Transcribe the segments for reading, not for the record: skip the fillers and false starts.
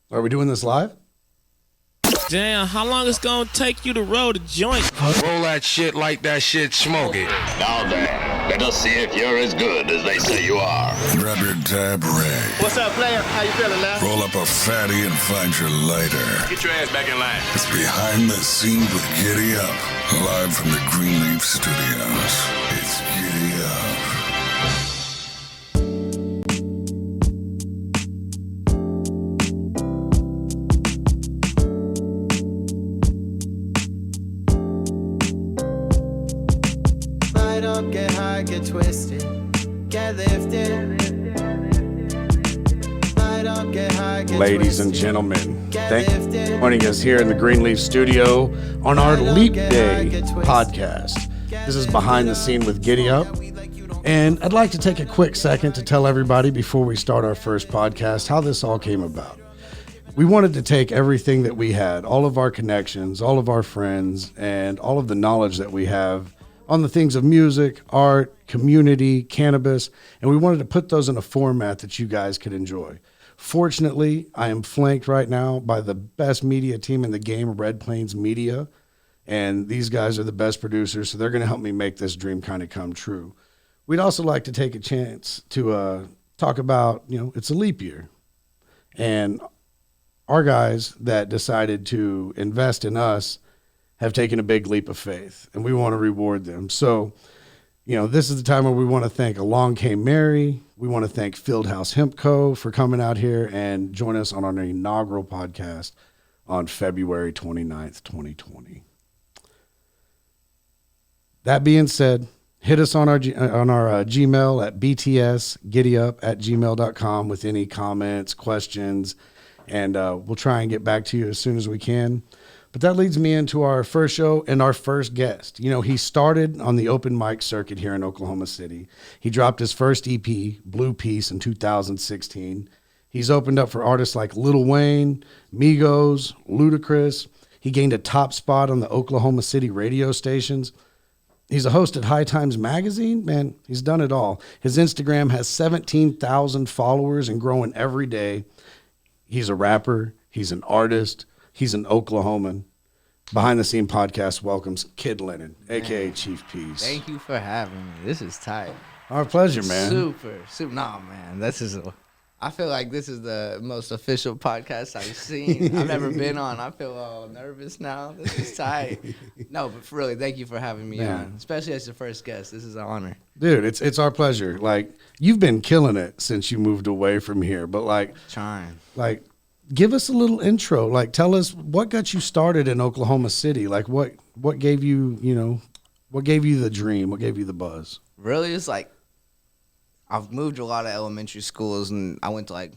Are we doing this live? Damn, how long it's gonna take you to roll the joint? Roll that shit like that shit smoking. Now then, let us see if you're as good as they say you are. Grab your dab rag. What's up, player? How you feeling now? Roll up a fatty and find your lighter. Get your ass back in line. It's Behind the Scene with Giddy Up. Live from the Greenleaf Studios. It's Giddy Up. Get high, get twisted, get lifted. Light up, get high, get Ladies and gentlemen, thank you for joining us here in the Greenleaf Studio on our Leap Day podcast. This is Behind the Scene with Giddy Up. And I'd like to take a quick second to tell everybody before we start our first podcast how this all came about. We wanted to take everything that we had, all of our connections, all of our friends, and all of the knowledge that we have on the things of music, art, community, cannabis, and we wanted to put those in a format that you guys could enjoy. Fortunately, I am flanked right now by the best media team in the game, Red Plains Media, and these guys are the best producers, so they're going to help me make this dream kind of come true. We'd also like to take a chance to talk about, it's a leap year, and our guys that decided to invest in us have taken a big leap of faith, and we want to reward them. So, this is the time where we want to thank Along Came Mary. We want to thank Fieldhouse Hemp Co. for coming out here and join us on our inaugural podcast on February 29th, 2020. That being said, hit us on our Gmail at btsgiddyup@gmail.com with any comments, questions, and we'll try and get back to you as soon as we can. But that leads me into our first show and our first guest. He started on the open mic circuit here in Oklahoma City. He dropped his first EP, Blue Peace, in 2016. He's opened up for artists like Lil Wayne, Migos, Ludacris. He gained a top spot on the Oklahoma City radio stations. He's a host at High Times Magazine. Man, he's done it all. His Instagram has 17,000 followers and growing every day. He's a rapper. He's an artist. He's an Oklahoman. Behind the Scene podcast welcomes Kid Lennon, a.k.a. Chief Peace. Thank you for having me. This is tight. Our pleasure, man. Super. Nah, man. I feel like this is the most official podcast I've seen. I've ever been on. I feel all nervous now. This is tight. No, but for really, thank you for having me on, especially as your first guest. This is an honor. Dude, it's our pleasure. Like, you've been killing it since you moved away from here, but trying. Give us a little intro. Tell us what got you started in Oklahoma City. What gave you, what gave you the dream? What gave you the buzz? Really, it's I've moved to a lot of elementary schools, and I went to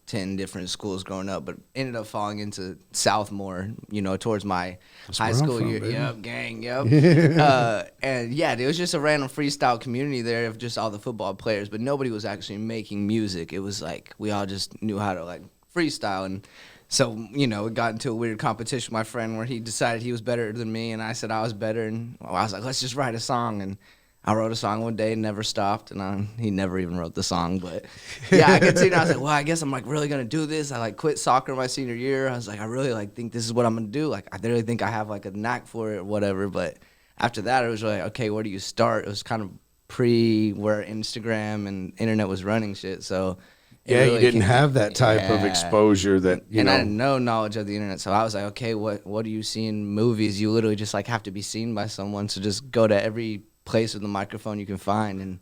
10 different schools growing up, but ended up falling into Southmore, towards my high school year. Baby. Yep, gang, yep. And yeah, it was just a random freestyle community there of just all the football players, but nobody was actually making music. It was we all just knew how to freestyle, and so it got into a weird competition with my friend where he decided he was better than me, and I said I was better, and I was like, let's just write a song. And I wrote a song one day and never stopped, and he never even wrote the song, but yeah, I could see it. I was like, well, I guess I'm really gonna do this. I quit soccer my senior year. I was like, I really think this is what I'm gonna do. I really think I have a knack for it or whatever. But after that, it was really okay, where do you start? It was kind of pre where Instagram and internet was running shit, so yeah, really, you didn't have that type of exposure that, I had no knowledge of the internet. So I was like, okay, what do you see in movies? You literally just have to be seen by someone. So just go to every place with a microphone you can find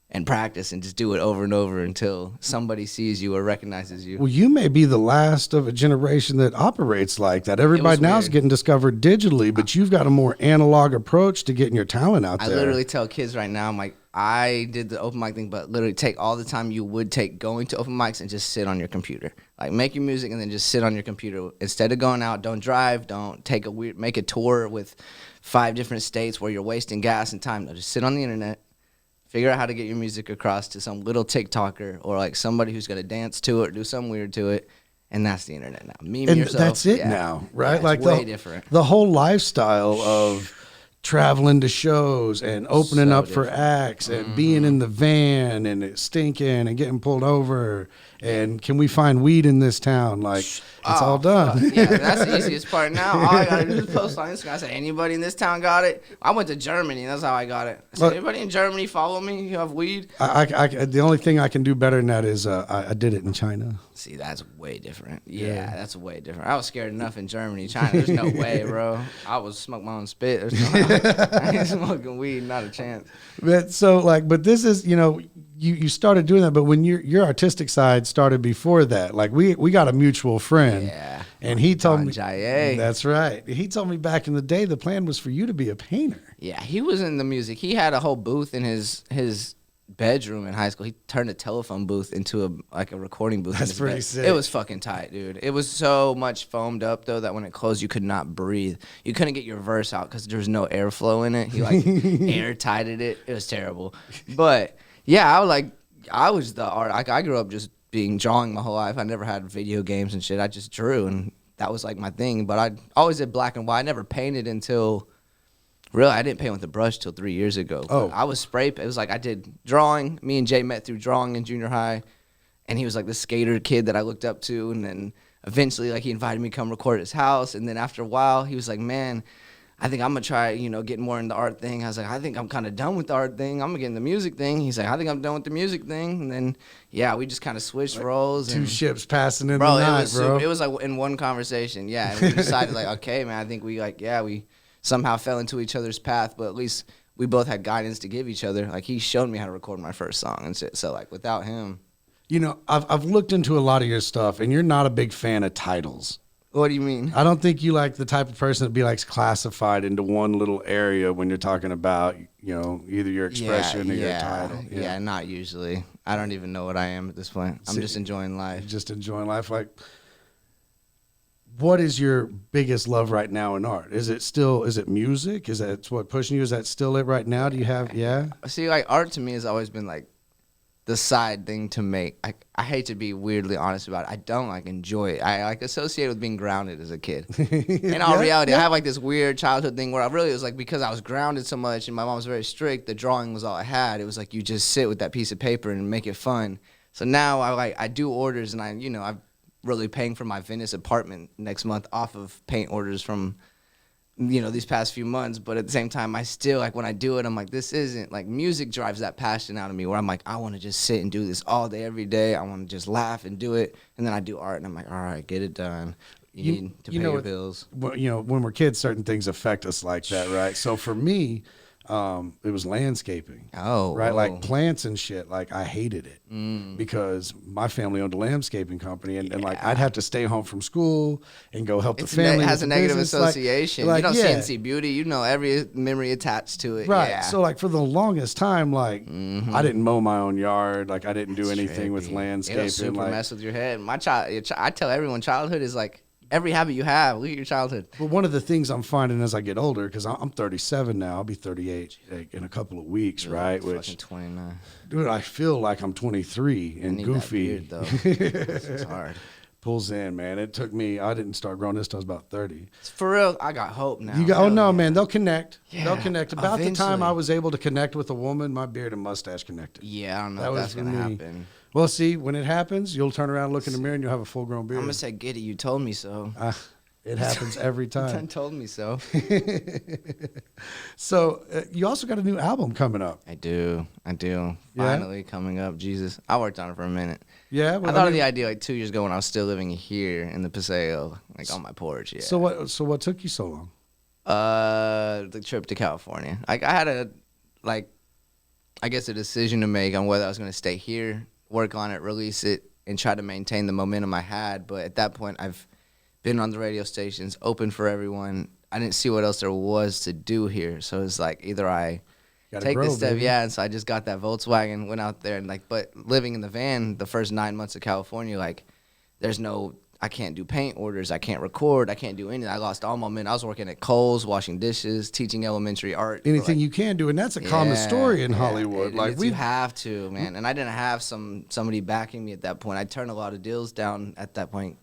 and practice and just do it over and over until somebody sees you or recognizes you. Well, you may be the last of a generation that operates like that. Everybody now is getting discovered digitally, but you've got a more analog approach to getting your talent out there. I literally tell kids right now, I'm like, I did the open mic thing, but literally take all the time you would take going to open mics and just sit on your computer. Make your music and then just sit on your computer. Instead of going out, don't drive, don't make a tour with 5 different states where you're wasting gas and time. No, just sit on the internet, figure out how to get your music across to some little TikToker or somebody who's going to dance to it or do something weird to it. And that's the internet now. Meme and yourself. That's it now, right? Yeah, it's way different. The whole lifestyle of traveling to shows and opening up for acts and being in the van and it stinking and getting pulled over and can we find weed in this town? Like, it's all done. Yeah, that's the easiest part now. All I gotta do is post on Instagram. I said, anybody in this town got it? I went to Germany. That's how I got it. I said, anybody in Germany follow me? You have weed? The only thing I can do better than that is I did it in China. See, that's way different. Yeah, that's way different. I was scared enough in Germany. China, there's no way, bro. I was smoking my own spit. I ain't smoking weed, not a chance. But this is, you started doing that, but when your artistic side started before that, like we got a mutual friend. Yeah. And he told me, Jaye. that's right. He told me back in the day, the plan was for you to be a painter. Yeah, he was in the music. He had a whole booth in his bedroom in high school. He turned a telephone booth into a recording booth. That's pretty sick. It was fucking tight, dude. It was so much foamed up though that when it closed, you could not breathe. You couldn't get your verse out because there was no airflow in it. He like airtighted it. It was terrible. But yeah, I was the art. I grew up just drawing my whole life. I never had video games and shit. I just drew, and that was like my thing. But I always did black and white. I never painted until. Really, I didn't paint with a brush till 3 years ago. Oh. I was it was like I did drawing. Me and Jay met through drawing in junior high, and he was like the skater kid that I looked up to. And then eventually, like he invited me to come record at his house. And then after a while, he was like, "Man, I think I'm gonna try, getting more into the art thing." I was like, "I think I'm kind of done with the art thing. I'm gonna get in the music thing." He's like, "I think I'm done with the music thing." And then yeah, we just kind of switched roles. Two and, ships passing in the night, bro. It was like in one conversation, yeah. And we decided like, okay, man, I think we somehow fell into each other's path, but at least we both had guidance to give each other. Like he showed me how to record my first song and shit. So like without him, I've looked into a lot of your stuff, and you're not a big fan of titles. What do you mean? I don't think you like the type of person that be like classified into one little area when you're talking about, either your expression or your title. Yeah, not usually. I don't even know what I am at this point. I'm just enjoying life. Just enjoying life. Like, what is your biggest love right now in art? Is it music? Is that what pushing you? Is that still it right now? Do you have, See, like art to me has always been like the side thing to make. I hate to be weirdly honest about it. I don't like enjoy it. I like associate it with being grounded as a kid. In all reality, I have like this weird childhood thing where I really was like, because I was grounded so much and my mom was very strict, the drawing was all I had. It was like you just sit with that piece of paper and make it fun. So now I do orders, and I'm really paying for my Venice apartment next month off of paint orders from these past few months. But at the same time, I still like when I do it, I'm like, this isn't like music drives that passion out of me where I'm like, I want to just sit and do this all day every day. I want to just laugh and do it. And then I do art and I'm like, all right, get it done. You need to pay your bills. Well, when we're kids, certain things affect us like that, right? So for me, it was landscaping. Oh, right, like plants and shit. Like I hated it because my family owned a landscaping company, and like I'd have to stay home from school and go help the family. It has a negative association. Like, you don't see and see beauty. Every memory attached to it. Right. Yeah. So like for the longest time, like I didn't mow my own yard. Like I didn't do anything with landscaping. It'll super like, mess with your head. I tell everyone, childhood is like. Every habit you have, look at your childhood. But one of the things I'm finding as I get older, because I'm 37 now, I'll be 38 in a couple of weeks, right? Which 29. Dude, I feel like I'm 23 and goofy. That beard, though. It's hard. Pulls in, man. It took me. I didn't start growing this till I was about 30. For real, I got hope now. Man, they'll connect. Yeah, they'll connect. About eventually. The time I was able to connect with a woman, my beard and mustache connected. Yeah, I don't know if that's gonna happen. Well, see, when it happens, you'll turn around, look in the mirror, and you'll have a full-grown beard. I'm gonna say, Giddy, you told me so. It happens every time. You told me so. So you also got a new album coming up. I do. Yeah? Finally coming up. Jesus, I worked on it for a minute. Yeah, well, I thought of the idea like 2 years ago when I was still living here in the Paseo, like on my porch. Yeah. So what took you so long? The trip to California. Like I had a decision to make on whether I was gonna stay here, work on it, release it, and try to maintain the momentum I had. But at that point, I've been on the radio stations, open for everyone. I didn't see what else there was to do here. So it's like either I take this step, baby. And so I just got that Volkswagen, went out there, and but living in the van the first 9 months of California, I can't do paint orders, I can't record, I can't do anything. I lost all momentum. I was working at Kohl's, washing dishes, teaching elementary art. Anything you can do, and that's a common story in Hollywood. You have to, man. And I didn't have somebody backing me at that point. I turned a lot of deals down at that point,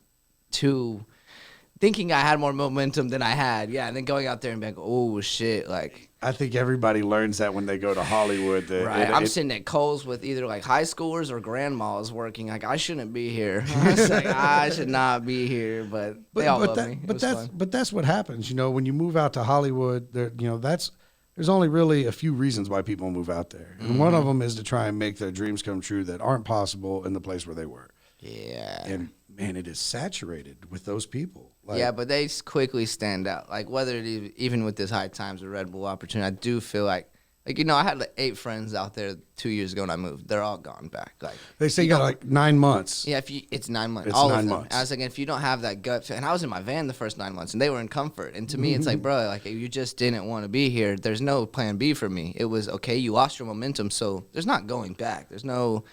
thinking I had more momentum than I had. Yeah, and then going out there and being like, oh shit, like I think everybody learns that when they go to Hollywood. That I'm sitting at Kohl's with either like high schoolers or grandmas working. Like I shouldn't be here. It's like, I should not be here, but they all love me. But that's what happens. You know, when you move out to Hollywood, there's only really a few reasons why people move out there, and one of them is to try and make their dreams come true that aren't possible in the place where they were. Yeah. And man, it is saturated with those people. Like, yeah, but they quickly stand out. Like whether even with this High Times or Red Bull opportunity, I do feel like I had like 8 friends out there 2 years ago when I moved. They're all gone back. Like they say you got like 9 months. Yeah, it's 9 months. It's all 9 of them. months. I was like, if you don't have that gut, and I was in my van the first 9 months, and they were in comfort. And to me, it's like, bro, like you just didn't want to be here. There's no plan B for me. It was okay. You lost your momentum, so there's not going back. There's no.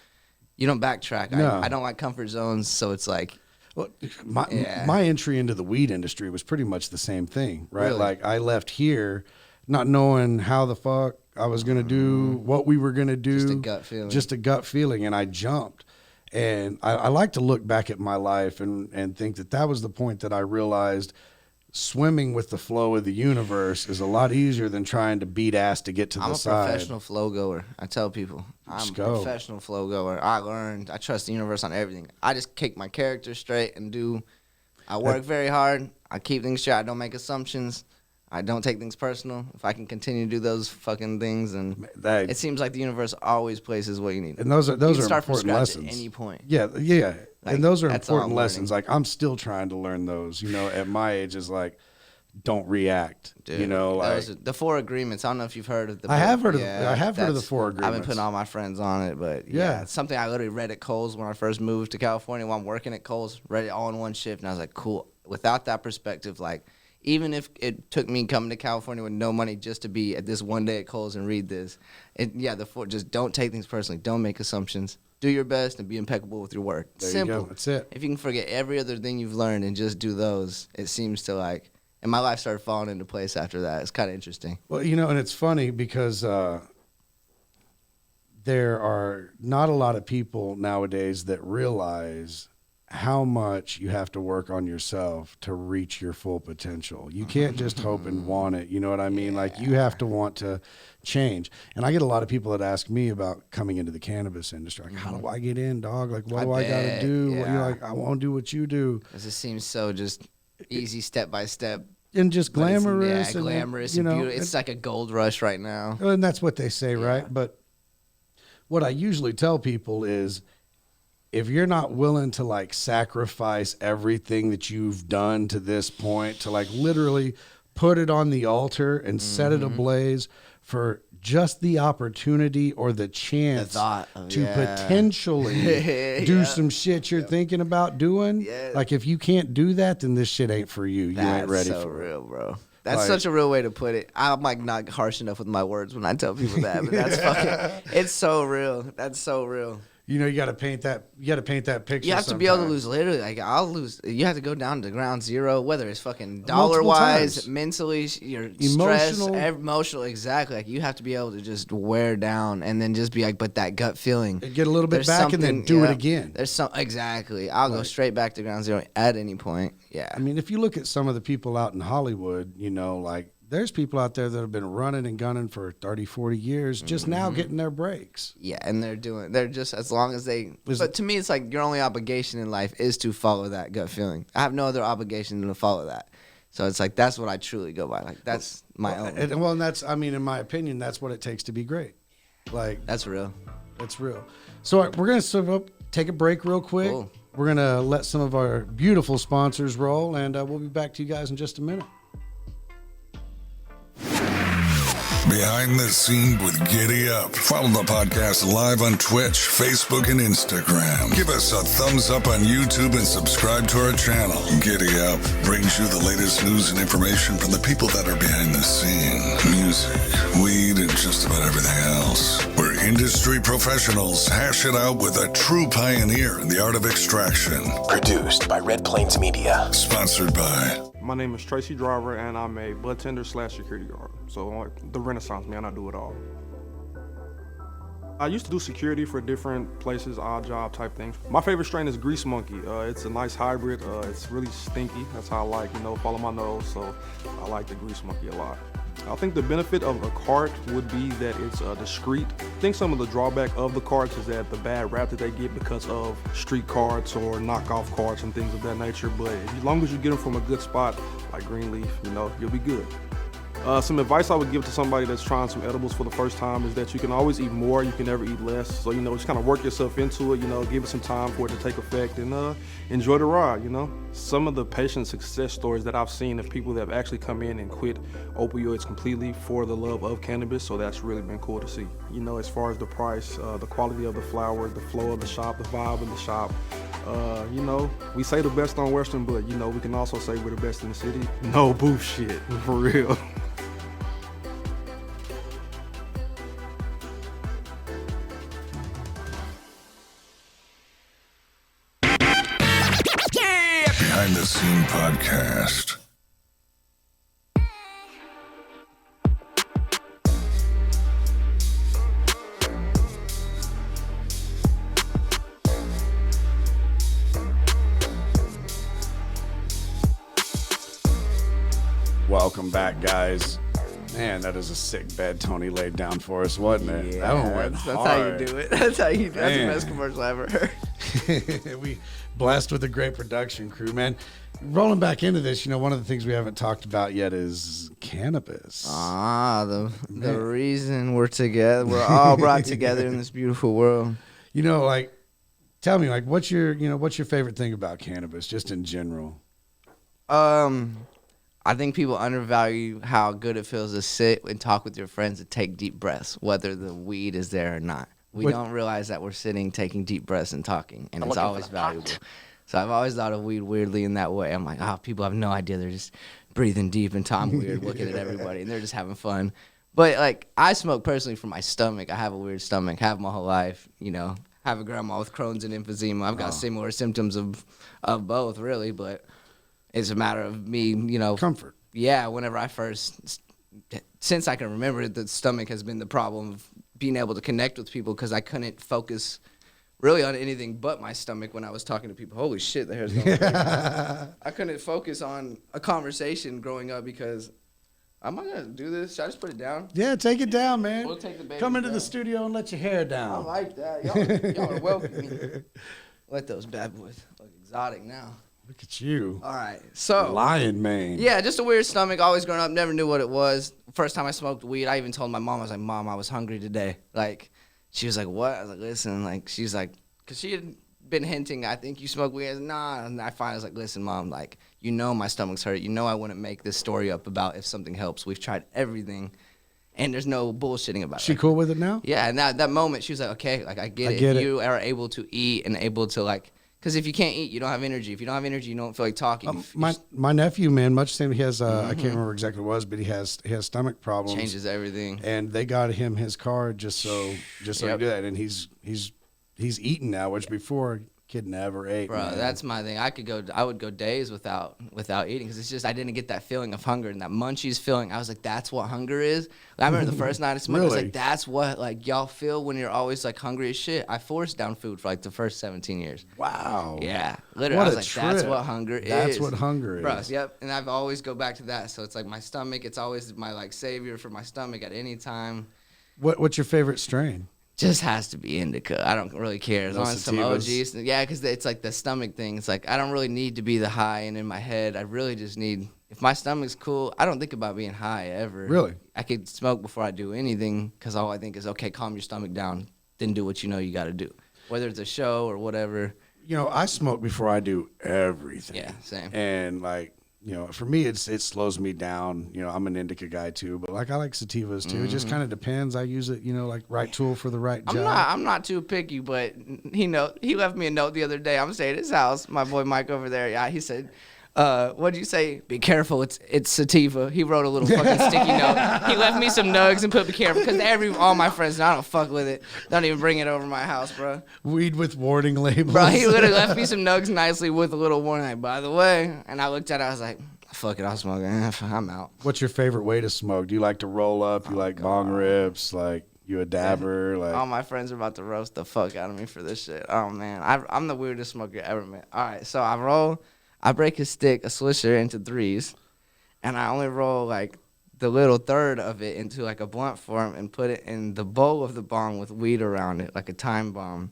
You don't backtrack. No. I don't like comfort zones, so it's like. Well, my entry into the weed industry was pretty much the same thing, right? Really? Like I left here not knowing how the fuck I was going to do, what we were going to do. Just a gut feeling. And I jumped. And I like to look back at my life and think that was the point that I realized swimming with the flow of the universe is a lot easier than trying to beat ass to get to the side. I'm a professional flow goer. I tell people. I'm a professional flow goer. I trust the universe on everything. I just kick my character straight and I work very hard. I keep things straight. I don't make assumptions. I don't take things personal. If I can continue to do those fucking things, and it seems like the universe always places what you need. And those are start important lessons. At any point. Yeah. Like, and those are important lessons. Learning. Like I'm still trying to learn those. You know, at my age, is like, don't react. Dude, you know, like the 4 agreements. I don't know if you've heard of the. I have heard of the 4 agreements. I've been putting all my friends on it, but yeah, it's something I literally read at Kohl's when I first moved to California. While I'm working at Kohl's, read it all in one shift, and I was like, cool. Without that perspective, like. Even if it took me coming to California with no money just to be at this one day at Kohl's and read this, the 4, just don't take things personally. Don't make assumptions. Do your best and be impeccable with your work. There Simple. You go. That's it. If you can forget every other thing you've learned and just do those, it seems to like, and my life started falling into place after that. It's kind of interesting. Well, you know, and it's funny because there are not a lot of people nowadays that realize how much you have to work on yourself to reach your full potential. You can't just hope and want it. You know what I mean? Yeah. Like you have to want to change. And I get a lot of people that ask me about coming into the cannabis industry. Like, how do I get in, dog? Like, what do I got to do? Yeah. You're like, I want to do what you do. Because it seems so just easy step by step. And just glamorous. Glamorous and beautiful. It's like a gold rush right now. And that's what they say, right? But what I usually tell people is, if you're not willing to like sacrifice everything that you've done to this point, to like literally put it on the altar and set it ablaze for just the opportunity or the chance to potentially do some shit you're thinking about doing, like if you can't do that, then this shit ain't for you. You ain't ready for it. That's so real, bro. That's such a real way to put it. I'm like not harsh enough with my words when I tell people that, but that's fucking. It's so real. That's so real. You know, you got to paint that. You got to paint that picture. You have to be able to lose. Literally, like I'll lose. You have to go down to ground zero, whether it's fucking dollar wise, mentally, your emotional. Exactly. Like you have to be able to just wear down and then just be like, but that gut feeling. Get a little bit back and then do it again. There's some exactly. I'll go straight back to ground zero at any point. Yeah. I mean, if you look at some of the people out in Hollywood, you know, like. There's people out there that have been running and gunning for 30, 40 years, just now getting their breaks. Yeah, and they're just as long as they. But to me, it's like your only obligation in life is to follow that gut feeling. I have no other obligation than to follow that. So it's like that's what I truly go by. Like that's my own. And that's, I mean, in my opinion, that's what it takes to be great. Like that's real. That's real. So we're gonna take a break real quick. Cool. We're gonna let some of our beautiful sponsors roll, and we'll be back to you guys in just a minute. Behind the Scene with Giddy Up. Follow the podcast live on Twitch, Facebook, and Instagram. Give us a thumbs up on YouTube and subscribe to our channel. Giddy Up brings you the latest news and information from the people that are behind the scene. Music, weed, and just about everything else. We're industry professionals. Hash it out with a true pioneer in the art of extraction. Produced by Red Plains Media. Sponsored by... My name is Tracy Driver, and I'm a bud tender / security guard. So the Renaissance man, I do it all. I used to do security for different places, odd job type things. My favorite strain is Grease Monkey. It's a nice hybrid. It's really stinky. That's how I like, follow my nose. So I like the Grease Monkey a lot. I think the benefit of a cart would be that it's discreet. I think some of the drawback of the carts is that the bad rap that they get because of street carts or knockoff carts and things of that nature. But as long as you get them from a good spot like Greenleaf, you'll be good. Some advice I would give to somebody that's trying some edibles for the first time is that you can always eat more, you can never eat less. So, just kind of work yourself into it, give it some time for it to take effect and enjoy the ride, Some of the patient success stories that I've seen of people that have actually come in and quit opioids completely for the love of cannabis, so that's really been cool to see. As far as the price, the quality of the flower, the flow of the shop, the vibe of the shop, we say the best on Western, but, we can also say we're the best in the city. No bullshit, for real. Behind the Scene Podcast. Welcome back, guys. Man, that is a sick bed Tony laid down for us, wasn't it? Yeah, that one went that's hard. how you do it. That's how you do it. That's the best commercial I ever heard. We blessed with a great production crew, man. Rolling back into this, one of the things we haven't talked about yet is cannabis. The reason we're together, we're all brought together in this beautiful world. Tell me, what's your favorite thing about cannabis, just in general? I think people undervalue how good it feels to sit and talk with your friends and take deep breaths, whether the weed is there or not. We don't realize that we're sitting, taking deep breaths and talking, and it's always valuable. So I've always thought of weed weirdly in that way. I'm like, people have no idea. They're just breathing deep, and I'm weird looking at everybody, and they're just having fun. But, I smoke personally for my stomach. I have a weird stomach, have my whole life, have a grandma with Crohn's and emphysema. I've got similar symptoms of both, really, but it's a matter of me, Comfort. Yeah, whenever since I can remember, the stomach has been the problem of being able to connect with people because I couldn't focus really on anything but my stomach when I was talking to people. Holy shit, the hair's going I couldn't focus on a conversation growing up because, am I going to do this? Should I just put it down? Yeah, take it down, man. We'll take the baby Come into down. the studio and let your hair down. I like that. Y'all are welcome. Let those bad boys look exotic now. Look at you. All right, so. Lion mane. Yeah, just a weird stomach. Always growing up, never knew what it was. First time I smoked weed, I even told my mom, I was like, Mom, I was hungry today. She was like, what? I was like, listen, she's like, because she had been hinting, I think you smoke weed. I was like, nah. And I finally was like, listen, Mom, my stomach's hurt. I wouldn't make this story up about if something helps. We've tried everything, and there's no bullshitting about it. She cool with it now? Yeah, and that moment, she was like, okay, I get it. If you are able to eat and able to, because if you can't eat, you don't have energy. If you don't have energy, you don't feel like talking. My nephew, man, much the same. He has I can't remember exactly what it was, but he has stomach problems. Changes everything. And they got him his card just so he do that. And he's eating now, which before kid never ate. Bro, man. That's my thing. I would go days without eating because it's just I didn't get that feeling of hunger and that munchies feeling. I was like, that's what hunger is. I remember the first night I smoked, I was like, that's what y'all feel when you're always hungry as shit. I forced down food for the first 17 years. Wow. Yeah, literally. I was like, that's what hunger is. That's what hunger is. Bro, yep. And I've always go back to that. So it's my stomach. It's always my savior for my stomach at any time. What's your favorite strain? Just has to be indica. I don't really care. As long as some OGs. Yeah, because it's the stomach thing. It's I don't really need to be the high and in my head. I really just need, if my stomach's cool, I don't think about being high ever. Really? I could smoke before I do anything because all I think is, okay, calm your stomach down, then do what you know you got to do. Whether it's a show or whatever. I smoke before I do everything. Yeah, same. And for me, it slows me down. I'm an indica guy too, but I like sativas too. It just kind of depends. I use it, right tool for the right job. I'm not too picky, but he left me a note the other day. I'm staying at his house. My boy Mike over there. Yeah, he said, what'd you say? Be careful. It's sativa. He wrote a little fucking sticky note. He left me some nugs and put be careful because all my friends, I don't fuck with it. Don't even bring it over my house, bro. Weed with warning labels. Bro, he literally left me some nugs nicely with a little warning, by the way. And I looked at it, I was like, fuck it, I'll smoke it. I'm out. What's your favorite way to smoke? Do you like to roll up? You like bong rips? You a dabber? All my friends are about to roast the fuck out of me for this shit. Oh, man. I'm the weirdest smoker ever met. All right, so I break a swisher into threes, and I only roll, the the little third of it into like a blunt form and put it in the bowl of the bong with weed around it, like a time bomb.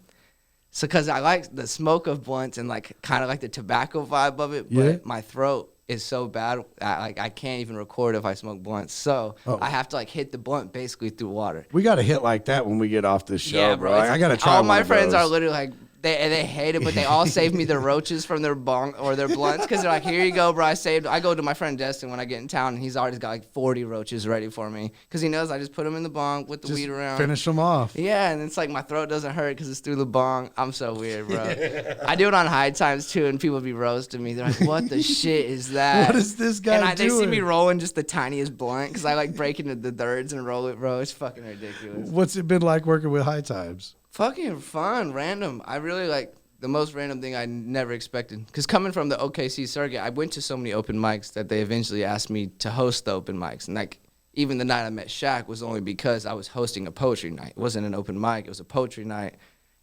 So, because I like the smoke of blunts and like kind of like the tobacco vibe of it, but my throat is so bad, I can't even record if I smoke blunts. So I have to like hit the blunt basically through water. We got to hit like that when we get off this show, Yeah, bro. I got to try all one my of friends those. are literally like, they hate it, but they all save me their roaches from their bong or their blunts because they're like, here you go, bro. I go to my friend Destin when I get in town, and he's already got like 40 roaches ready for me because he knows I just put them in the bong with the weed around. Finish them off. Yeah, and it's like my throat doesn't hurt because it's through the bong. I'm so weird, bro. I do it on high times too, and people be roasting me. They're like, what the shit is that? What is this guy and They see doing? me rolling just the tiniest blunt because I like break into the thirds and roll it, bro. It's fucking ridiculous. What's it been like working with High Times? Fucking fun, random. I really like the most random thing I never expected. Because coming from the OKC circuit, I went to so many open mics that they eventually asked me to host the open mics. And like, even the night I met Shaq was only because I was hosting a poetry night. It wasn't an open mic, it was a poetry night.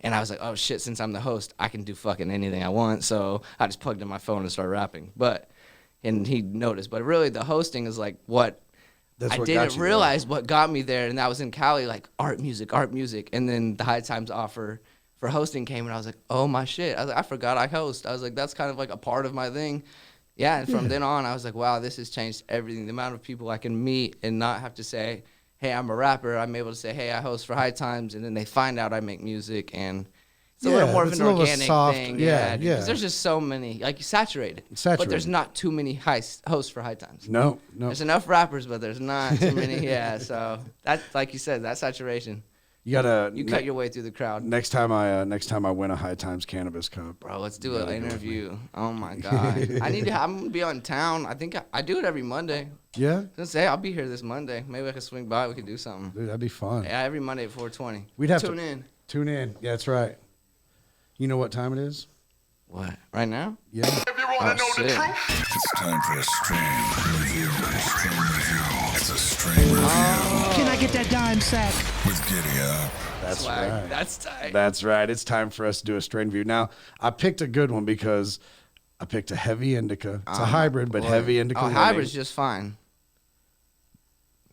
And I was like, oh shit, since I'm the host, I can do fucking anything I want. So I just plugged in my phone and started rapping. And he noticed. But really, the hosting is like what I didn't realize what got me there. And that was in Cali, like art music. And then the High Times offer for hosting came, and I was like, oh my shit. I was like, I forgot I host. I was like, that's kind of like a part of my thing. Yeah, and from then on, I was like, wow, this has changed everything. The amount of people I can meet and not have to say, hey, I'm a rapper. I'm able to say, hey, I host for High Times, and then they find out I make music, and it's a little more of an organic thing. Yeah. Because there's just so many, like saturated. But there's not too many hosts for High Times. No. There's enough rappers, but there's not too many. Yeah, so that's, like you said, that saturation. You cut your way through the crowd. Next time I win a High Times Cannabis Cup, bro, let's do an interview. Oh my god, I'm gonna be on town. I think I do it every Monday. Yeah. I was gonna say I'll be here this Monday. Maybe I can swing by. We could do something. Dude, that'd be fun. Yeah, every Monday at 4:20. We'd have to tune in. Yeah, that's right. You know what time it is? What? Right now? Yeah. If you want to know the truth, it's time for a strain review. It's a strain review. Can I get that dime sack? With Giddy Up. That's right. That's tight. That's right. It's time for us to do a strain review. Now, I picked a good one because I picked a heavy indica. It's a hybrid, but heavy indica. Hybrid's just fine.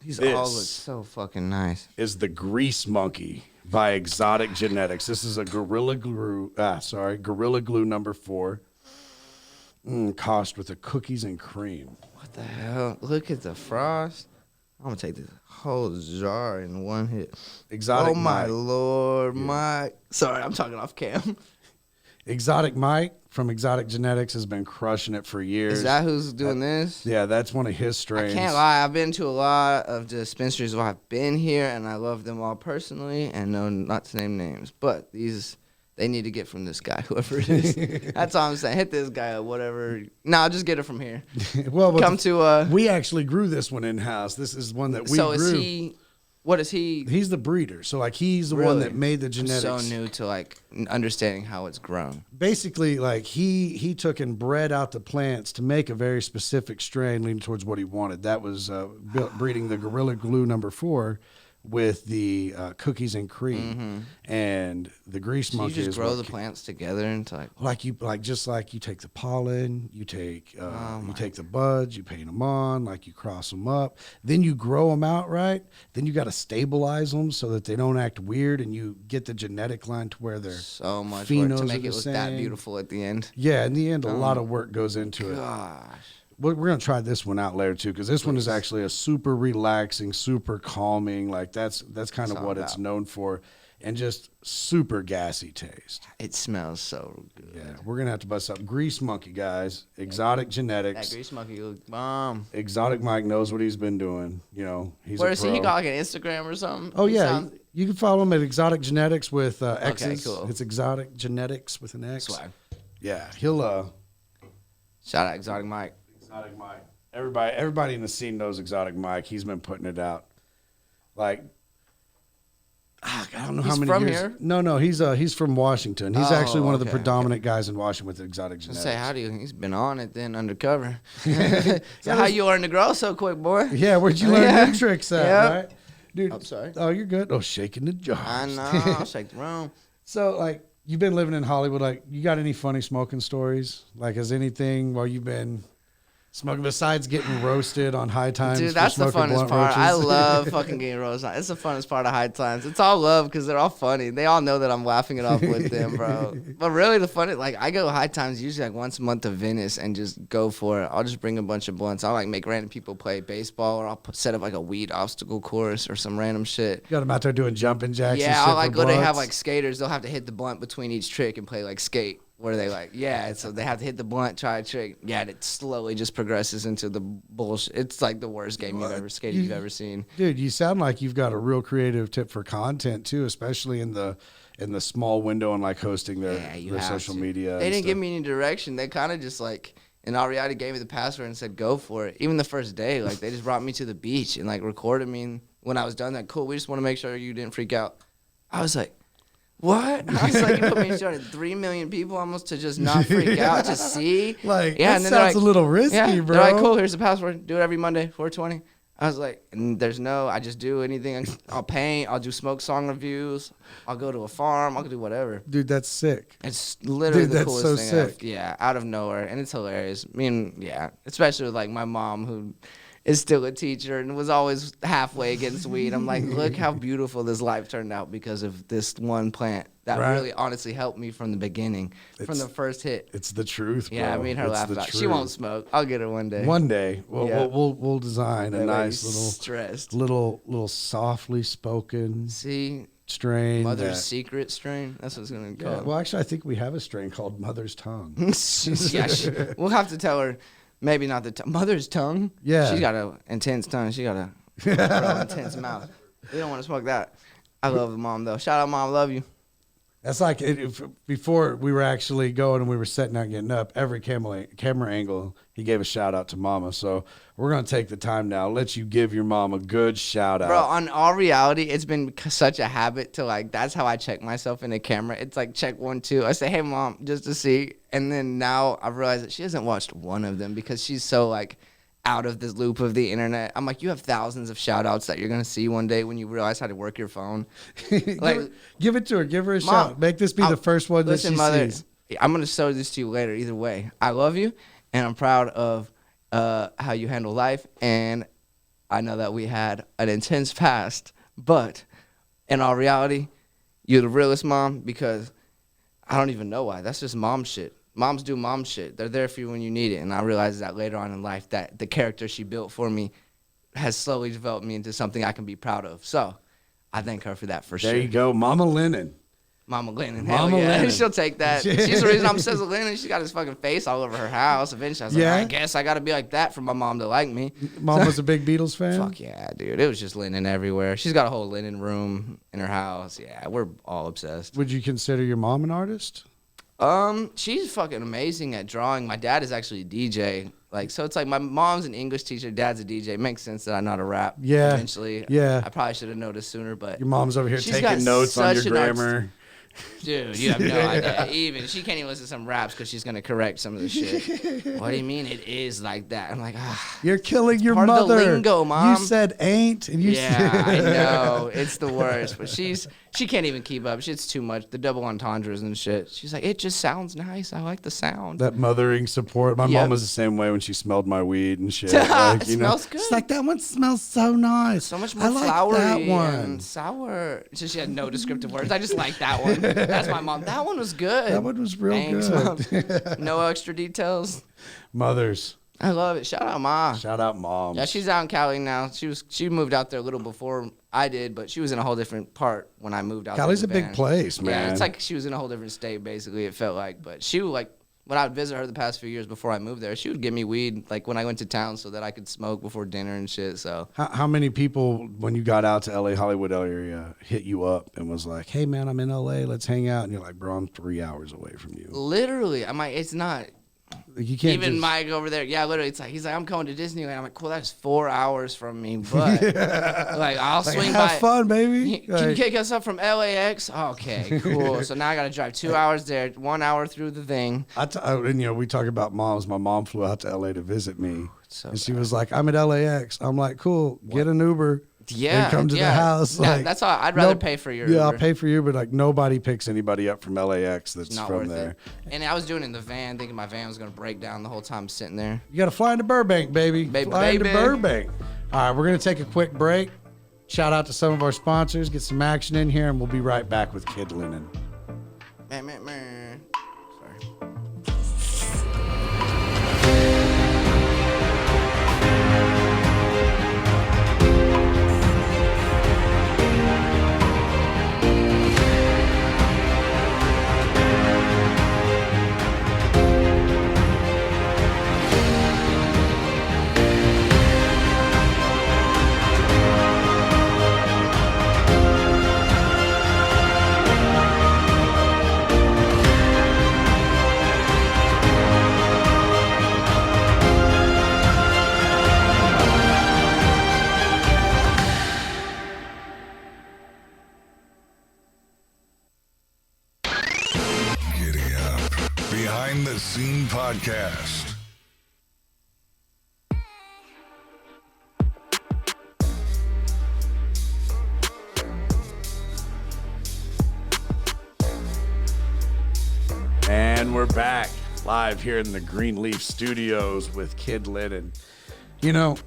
These all look so fucking nice. Is the Grease Monkey by Exotic Genetics. This is a Gorilla Glue number 4. Cost with the cookies and cream. What the hell? Look at the frost. I'm gonna take this whole jar in one hit. Exotic. Oh my Mike. lord, Mike. Sorry, I'm talking off cam. Exotic Mike from Exotic Genetics has been crushing it for years. Is that who's doing this? Yeah, that's one of his strains. I can't lie. I've been to a lot of dispensaries while I've been here, and I love them all personally, and no, not to name names, but they need to get from this guy, whoever it is. That's all I'm saying. Hit this guy up, whatever. No, I'll just get it from here. We actually grew this one in-house. This is one that we grew. What is he? He's the breeder. So, like, he's the one that made the genetics. I'm so new to, like, understanding how it's grown. Basically, like, he took and bred out the plants to make a very specific strain leaning towards what he wanted. That was breeding the Gorilla Glue number 4 with the cookies and cream, and the Grease Monkey. You just grow the plants together into just like you take the pollen, you take the buds, you paint them on, like you cross them up, then you grow them out right. Then you got to stabilize them so that they don't act weird, and you get the genetic line to where they're so much work to make it look that beautiful at the end. Yeah, in the end, a lot of work goes into it. Gosh. We're going to try this one out later, too, because this one is actually a super relaxing, super calming. Like, that's kind of what it's known for. And just super gassy taste. It smells so good. Yeah, we're going to have to bust up. Grease Monkey, guys. Exotic Genetics. That Grease Monkey look bomb. Exotic Mike knows what he's been doing. You know, he's Where is he? He got like an Instagram or something? Oh, yeah. You can follow him at Exotic Genetics with X's. Okay, cool. It's Exotic Genetics with an X. Swag. Yeah, he'll... Shout out Exotic Mike. Exotic Mike. Everybody in the scene knows Exotic Mike. He's been putting it out. Like, I don't know how many from years. Here? No, he's from Washington. He's actually one of the predominant guys in Washington with Exotic Genetics. He's been on it then, undercover. So how you learn to grow so quick, boy? Yeah, where'd you learn them tricks at, right? Dude, I'm sorry. Oh, you're good. Oh, shaking the jar. I know. I'll shake the room. So, like, you've been living in Hollywood. Like, you got any funny smoking stories? Like, has anything while you've been Smoking besides getting roasted on High Times. Dude, that's the funnest part. I love fucking getting roasted. It's the funnest part of High Times. It's all love because they're all funny. They all know that I'm laughing it off with them, bro. But really, the funny, like, I go High Times usually like once a month to Venice and just go for it. I'll just bring a bunch of blunts. I'll like make random people play baseball, or I'll set up like a weed obstacle course or some random shit. You got them out there doing jumping jacks. Yeah, and shit I'll like for literally blunts. have like skaters. They'll have to hit the blunt between each trick and play like skate. Where they like, yeah, so they have to hit the blunt, try a trick. Yeah, and it slowly just progresses into the bullshit. It's like the worst game you've ever seen. Dude, you sound like you've got a real creative tip for content too, especially in the small window and like hosting their social media. They didn't give me any direction. They kind of just like, in all reality, gave me the password and said, go for it. Even the first day, like they just brought me to the beach and like recorded me. And when I was done, like, cool, we just want to make sure you didn't freak out. I was like, what? I was like, you put me in front of 3 million people almost to just not freak out, to see. Like, yeah, that and then sounds a little risky, bro. They're like, cool, here's the password. Do it every Monday, 420. I was like, and I just do anything. I'll paint. I'll do smoke song reviews. I'll go to a farm. I'll do whatever. Dude, that's sick. It's literally the coolest so thing. Sick. Yeah, out of nowhere. And it's hilarious. I mean, yeah, especially with like my mom who is still a teacher and was always halfway against weed. I'm like, look how beautiful this life turned out because of this one plant that really honestly helped me from the beginning, from the first hit. It's the truth, bro. Yeah, I made her laugh about it. She won't smoke. I'll get her one day. One day. We'll design a nice little softly spoken strain. Mother's Secret strain. That's what it's going to be called. Well, actually, I think we have a strain called Mother's Tongue. We'll have to tell her. Maybe not the Mother's Tongue. Yeah. She's got an intense tongue. She got a real intense mouth. We don't want to smoke that. I love the mom, though. Shout out, Mom. Love you. That's like before we were actually going and we were setting out getting up, every camera angle, he gave a shout out to Mama. So we're going to take the time now, let you give your mom a good shout out. Bro, on all reality, it's been such a habit to like, that's how I check myself in the camera. It's like check 1, 2. I say, hey, Mom, just to see. And then now I've realized that she hasn't watched one of them because she's so like out of this loop of the internet. I'm like, you have thousands of shout outs that you're going to see one day when you realize how to work your phone. Like, give it to her. Give her a shout. Make this be the first one that she sees. I'm going to show this to you later either way. I love you, and I'm proud of how you handle life, and I know that we had an intense past, but in all reality, you're the realest mom because I don't even know why. That's just mom shit. Moms do mom shit. They're there for you when you need it. And I realized that later on in life that the character she built for me has slowly developed me into something I can be proud of. So I thank her for that for sure. There you go. Mama Lennon. Mama Lennon. Hell yeah. Lennon. She'll take that. She's the reason I'm says Lennon. She's got his fucking face all over her house. Eventually I was like, I guess I got to be like that for my mom to like me. Mom was a big Beatles fan? Fuck yeah, dude. It was just Lennon everywhere. She's got a whole Lennon room in her house. Yeah, we're all obsessed. Would you consider your mom an artist? She's fucking amazing at drawing. My dad is actually a DJ. Like, so it's like my mom's an English teacher, dad's a DJ. It makes sense that I know how to rap. Yeah. Eventually. Yeah. I probably should have noticed sooner, but your mom's over here taking notes on your grammar. Dude, you have no idea. Even she can't even listen to some raps because she's gonna correct some of the shit. What do you mean it is like that? I'm like, you're killing your part mother. Of the lingo, Mom. You said ain't, and you yeah, I know it's the worst. But she can't even keep up. It's too much. The double entendres and shit. She's like, it just sounds nice. I like the sound. That mothering support. My mom was the same way when she smelled my weed and shit. Like, it smells good. She's like, that one smells so nice. So much more I like flowery that one. and sour. So she had no descriptive words. I just like that one. That's my mom. That one was good. That one was real Thanks, good. Mom. No extra details. Mothers. I love it. Shout out, Ma. Shout out, Mom. Yeah, she's out in Cali now. She moved out there a little before I did, but she was in a whole different part when I moved out. Cali's there. a big place, man. Yeah, it's like she was in a whole different state, basically. It felt like, but she would like when I would visit her the past few years before I moved there, she would give me weed like when I went to town so that I could smoke before dinner and shit. So how many people when you got out to LA, Hollywood area, hit you up and was like, "Hey man, I'm in LA, let's hang out," and you're like, "Bro, I'm 3 hours away from you." Literally, I'm like, it's not. You can't even Mike over there. Yeah, literally, it's like he's like, I'm coming to Disneyland. I'm like, cool, that's 4 hours from me, but like I'll swing by. Have fun, baby. Can you kick us up from LAX? Okay, cool. So now I got to drive 2 hours there, 1 hour through the thing. And we talk about moms. My mom flew out to LA to visit me, and she was like, "I'm at LAX." I'm like, "Cool, get an Uber." Yeah, come to the house. Nah, Like, that's all. I'd rather pay for your Yeah, I'll Uber. pay for you, but like nobody picks anybody up from LAX that's Not from worth there. it. And I was doing it in the van, thinking my van was gonna break down the whole time sitting there. You got to fly into Burbank, baby. Fly into Burbank. All right, we're going to take a quick break. Shout out to some of our sponsors, get some action in here, and we'll be right back with Kid Lennon. Sorry. Giddy Up. Behind the Scene Podcast. And we're back live here in the Greenleaf Studios with Kid Lennon. You know,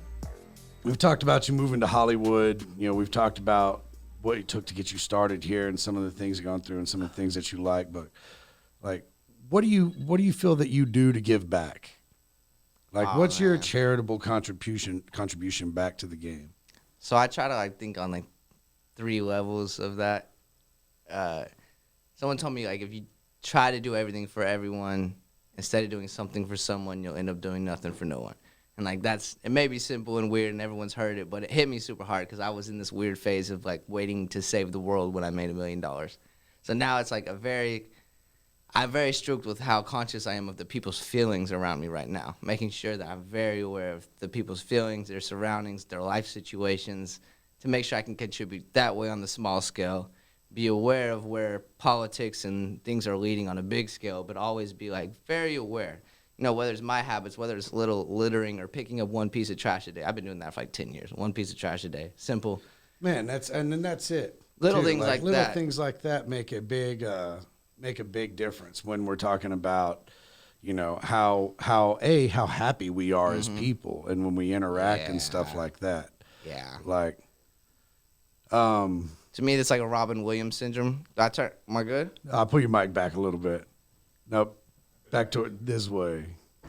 we've talked about you moving to Hollywood. You know, we've talked about what it took to get you started here and some of the things you've gone through and some of the things that you like. But like, what do you feel that you do to give back? Like, what's your charitable contribution back to the game? So I try to think on 3 levels of that. Someone told me if you try to do everything for everyone instead of doing something for someone, you'll end up doing nothing for no one. And it may be simple and weird and everyone's heard it, but it hit me super hard because I was in this weird phase of waiting to save the world when I made $1 million. So now it's I'm very strict with how conscious I am of the people's feelings around me right now, making sure that I'm very aware of the people's feelings, their surroundings, their life situations, to make sure I can contribute that way on the small scale, be aware of where politics and things are leading on a big scale, but always be very aware. You know, whether it's my habits, whether it's little littering or picking up one piece of trash a day. I've been doing that for 10 years. One piece of trash a day. Simple. Man, that's it. Little things like little that. things like that make a big difference when we're talking about, you know, how happy we are as people and when we interact and stuff like that. Yeah. To me, it's like a Robin Williams syndrome. Am I good? I'll pull your mic back a little bit. Nope. Back to it this way.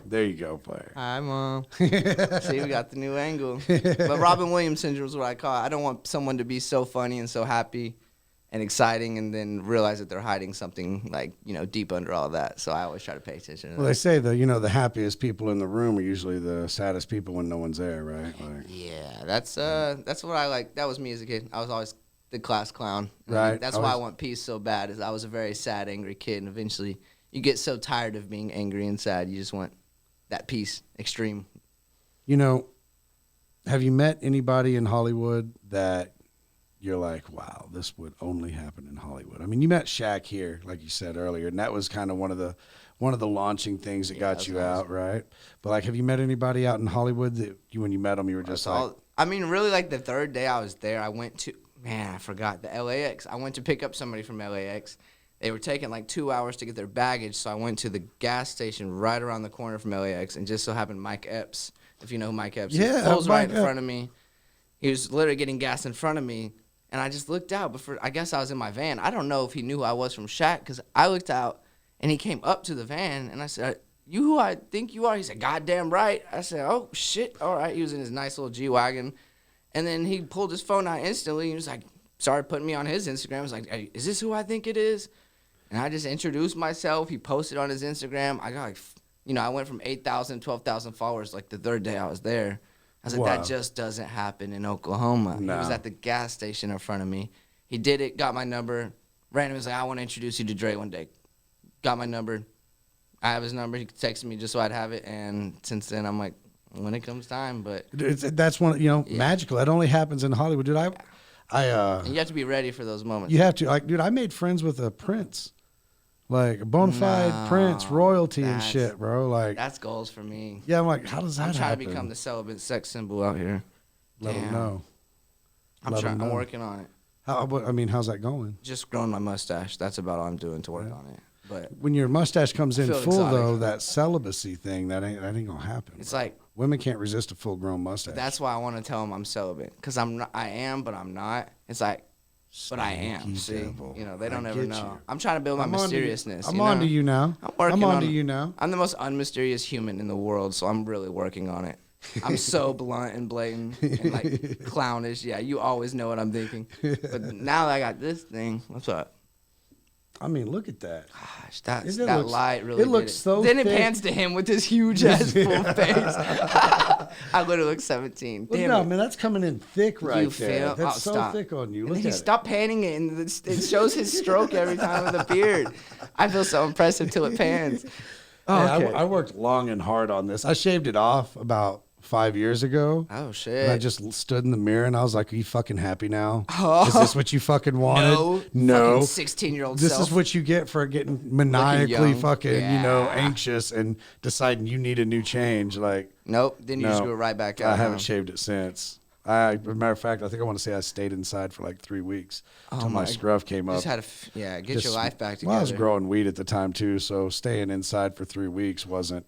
There you go, player. Hi, Mom. See, we got the new angle. But Robin Williams syndrome is what I call it. I don't want someone to be so funny and so happy and exciting and then realize that they're hiding something deep under all that. So I always try to pay attention to that. Well, they say the happiest people in the room are usually the saddest people when no one's there, right? Yeah, that's what I like. That was me as a kid. I was always the class clown. Right. That's why I want peace so bad, is I was a very sad, angry kid, and eventually you get so tired of being angry and sad, you just want that peace, extreme. You know, have you met anybody in Hollywood that you're like, wow, this would only happen in Hollywood? I mean, you met Shaq here, like you said earlier, and that was kind of one of the launching things that got you out, right? But have you met anybody out in Hollywood that when you met them, you were just really the third day I was there, I went to, I forgot, the LAX. I went to pick up somebody from LAX. They were taking 2 hours to get their baggage, so I went to the gas station right around the corner from LAX, and just so happened Mike Epps, if you know who Mike Epps is, pulls right in front of me. He was literally getting gas in front of me, and I just looked out. But I guess I was in my van. I don't know if he knew who I was from Shaq, because I looked out, and he came up to the van, and I said, "You who I think you are?" He said, "Goddamn right." I said, "Oh, shit, all right." He was in his nice little G-Wagon, and then he pulled his phone out instantly, and he was started putting me on his Instagram. I was like, "Hey, is this who I think it is?" And I just introduced myself. He posted on his Instagram. I got I went from 8,000, 12,000 followers the third day I was there. I was like, that just doesn't happen in Oklahoma. No. He was at the gas station in front of me. He did it, got my number. Randomly was like, I want to introduce you to Dre one day. Got my number. I have his number. He texted me just so I'd have it. And since then, I'm like, when it comes time. But that's one, magical. That only happens in Hollywood. Dude, and you have to be ready for those moments. You have to. Dude, I made friends with a prince. A bona fide prince, royalty and shit, bro. That's goals for me. Yeah, I'm like, how does that happen? I'm trying to become the celibate sex symbol out here. Let them know. I'm working on it. How's that going? Just growing my mustache. That's about all I'm doing to work on it. But when your mustache comes in full, exotic. though, that celibacy thing, that ain't gonna happen. It's like women can't resist a full-grown mustache. That's why I want to tell them I'm celibate, because I am, but I'm not. It's like, but I am. See, devil. You know, they don't ever know. You. I'm trying to build my mysteriousness. I'm on to you now. I'm working on to you now. I'm the most unmysterious human in the world, so I'm really working on it. I'm so blunt and blatant and like clownish. Yeah, you always know what I'm thinking. But now that I got this thing, what's up? I mean, look at that. Gosh, that light really. It looks so. Then thick. it pans to him with his huge ass full face. I literally look 17. Damn no, it. man, that's coming in thick right You there. feel? That's so stop. thick on you. And Look he at stopped panning it, and it shows his stroke every time with the beard. I feel so impressive till it pans. Oh, okay. I worked long and hard on this. I shaved it off about 5 years ago. Oh, shit. And I just stood in the mirror and I was like, are you fucking happy now? Is this what you fucking wanted? No. 16-year-old This self. is what you get for getting maniacally fucking, anxious and deciding you need a new change. Like, nope. Then you just go right back out. I haven't shaved it since. As a matter of fact, I think I want to say I stayed inside for like 3 weeks until my scruff came up. Just had to get your life back together. Well, I was growing weed at the time too, so staying inside for 3 weeks wasn't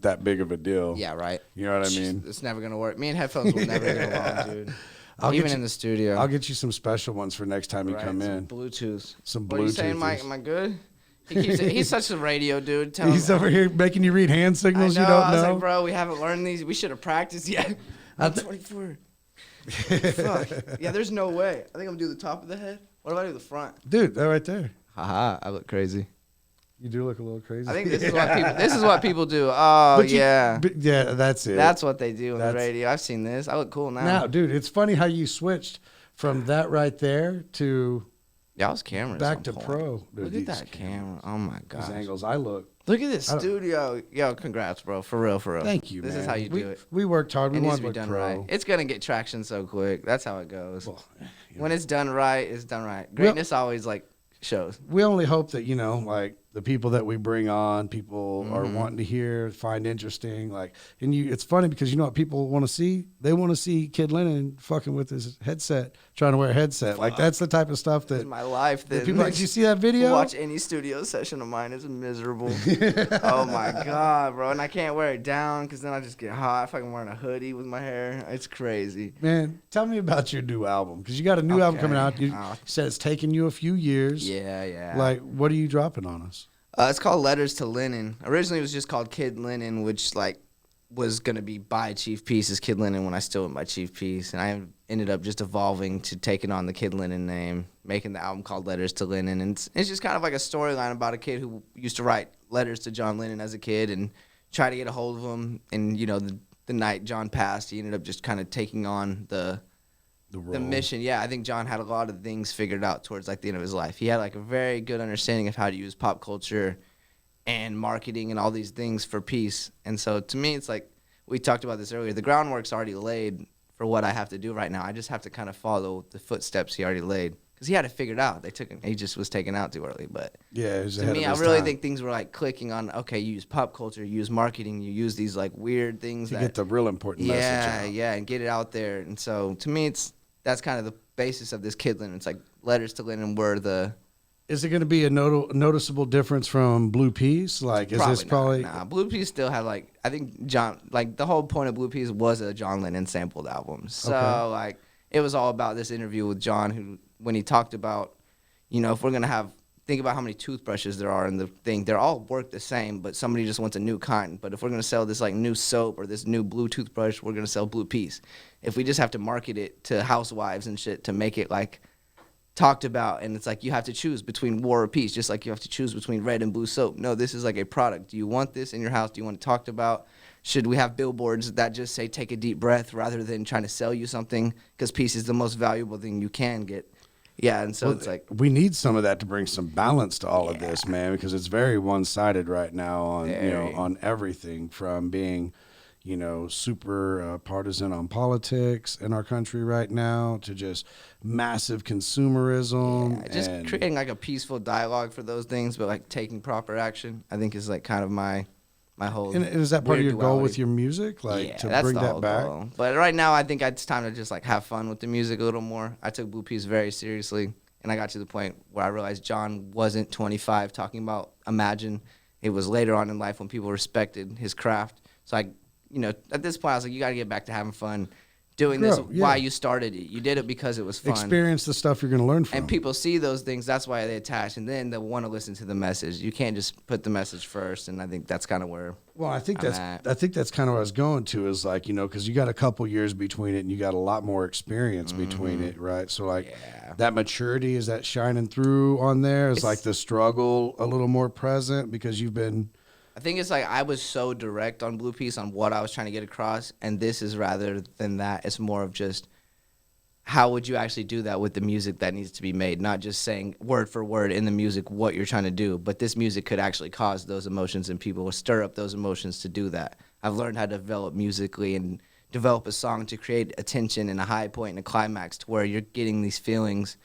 that big of a deal. Yeah, right. You know what I mean? It's never gonna work. Me and headphones will never get along, dude. Even in the studio. I'll get you some special ones for next time you come in. Bluetooth. Some Bluetooth. What are you saying, Mike? Am I good? He's such a radio dude. He's over here making you read hand signals you don't know. I was like, bro, we haven't learned these. We should have practiced yet. I'm 24. Fuck. Yeah, there's no way. I think I'm gonna do the top of the head. What if I do the front? Dude, that right there. Haha, I look crazy. You do look a little crazy. I think this is what people do. Oh, yeah. Yeah, that's it. That's what they do on the radio. I've seen this. I look cool now. Now, dude, it's funny how you switched from that right there to I was cameras. back to pro. Dude, look at that camera. Oh, my God. These angles I look. Look at this studio. Yo, congrats, bro. For real, for real. Thank you, This man. is how you do it. We worked hard. We It needs want to to be done pro. right. It's going to get traction so quick. That's how it goes. Well, When it's done right, it's done right. Greatness always, like, shows. We only hope that, like, the people that we bring on, people are wanting to hear, find interesting. Like, and it's funny because you know what people want to see? They want to see Kid Lennon fucking with his headset, trying to wear a headset. Like, that's the type of stuff that. In my life, that people, did you see that video? Watch any studio session of mine is miserable. Oh my God, bro. And I can't wear it down because then I just get hot. If I'm wearing a hoodie with my hair, it's crazy. Man, tell me about your new album because you got a new album coming out. You said it's taken you a few years. Yeah. Like, what are you dropping on us? It's called Letters to Lennon. Originally, it was just called Kid Lennon, which like was gonna be by Chief Peace as Kid Lennon when I still went by Chief Peace, and I ended up just evolving to taking on the Kid Lennon name, making the album called Letters to Lennon, and it's just kind of like a storyline about a kid who used to write letters to John Lennon as a kid and try to get a hold of him, and the night John passed, he ended up just kind of taking on the mission. Yeah, I think John had a lot of things figured out towards like the end of his life. He had like a very good understanding of how to use pop culture and marketing and all these things for peace. And so to me, it's like we talked about this earlier. The groundwork's already laid for what I have to do right now. I just have to kind of follow the footsteps he already laid because he had it figured out. He just was taken out too early. But yeah, to me, I really think things were like clicking on. Okay, you use pop culture, you use marketing, you use these like weird things to get the real important message out. Yeah, and get it out there. And so to me, that's kind of the basis of this Kid Lennon. It's like Letters to Lennon were the. Is it going to be a noticeable difference from Blue Peas? Like, is this probably? Nah, Blue Peas still had like I think John like the whole point of Blue Peas was a John Lennon sampled album. So like it was all about this interview with John, who when he talked about, if we're gonna think about how many toothbrushes there are in the thing, they're all work the same, but somebody just wants a new kind. But if we're gonna sell this like new soap or this new blue toothbrush, we're gonna sell Blue Peas. If we just have to market it to housewives and shit to make it like talked about, and it's like you have to choose between war or peace, just like you have to choose between red and blue soap. No, this is like a product. Do you want this in your house? Do you want it talked about? Should we have billboards that just say take a deep breath rather than trying to sell you something? Because peace is the most valuable thing you can get. Yeah, and so it's like we need some of that to bring some balance to all of this, man, because it's very one-sided right now on on everything from being super partisan on politics in our country right now to just massive consumerism. Yeah, just creating like a peaceful dialogue for those things, but like taking proper action, I think is like kind of my my whole. And is that part of weird your goal duality. with your music, like Yeah, to that's bring the that whole back? goal. But right now, I think it's time to just like have fun with the music a little more. I took Blue Peas very seriously, and I got to the point where I realized John wasn't 25 talking about Imagine. It was later on in life when people respected his craft. So at this point, I was like, you got to get back to having fun. Doing this, why you started it. You did it because it was fun. Experience the stuff you're going to learn from. And people see those things, that's why they attach, and then they'll want to listen to the message. You can't just put the message first, and I think that's kind of where I think that's kind of what I was going to is like, because you got a couple years between it and you got a lot more experience between it, right? So like that maturity, is that shining through on there? Is like the struggle a little more present because you've been... I think it's like I was so direct on Blue Piece on what I was trying to get across, and this is rather than that. It's more of just how would you actually do that with the music that needs to be made, not just saying word for word in the music what you're trying to do, but this music could actually cause those emotions in people or stir up those emotions to do that. I've learned how to develop musically and develop a song to create a tension and a high point and a climax to where you're getting these feelings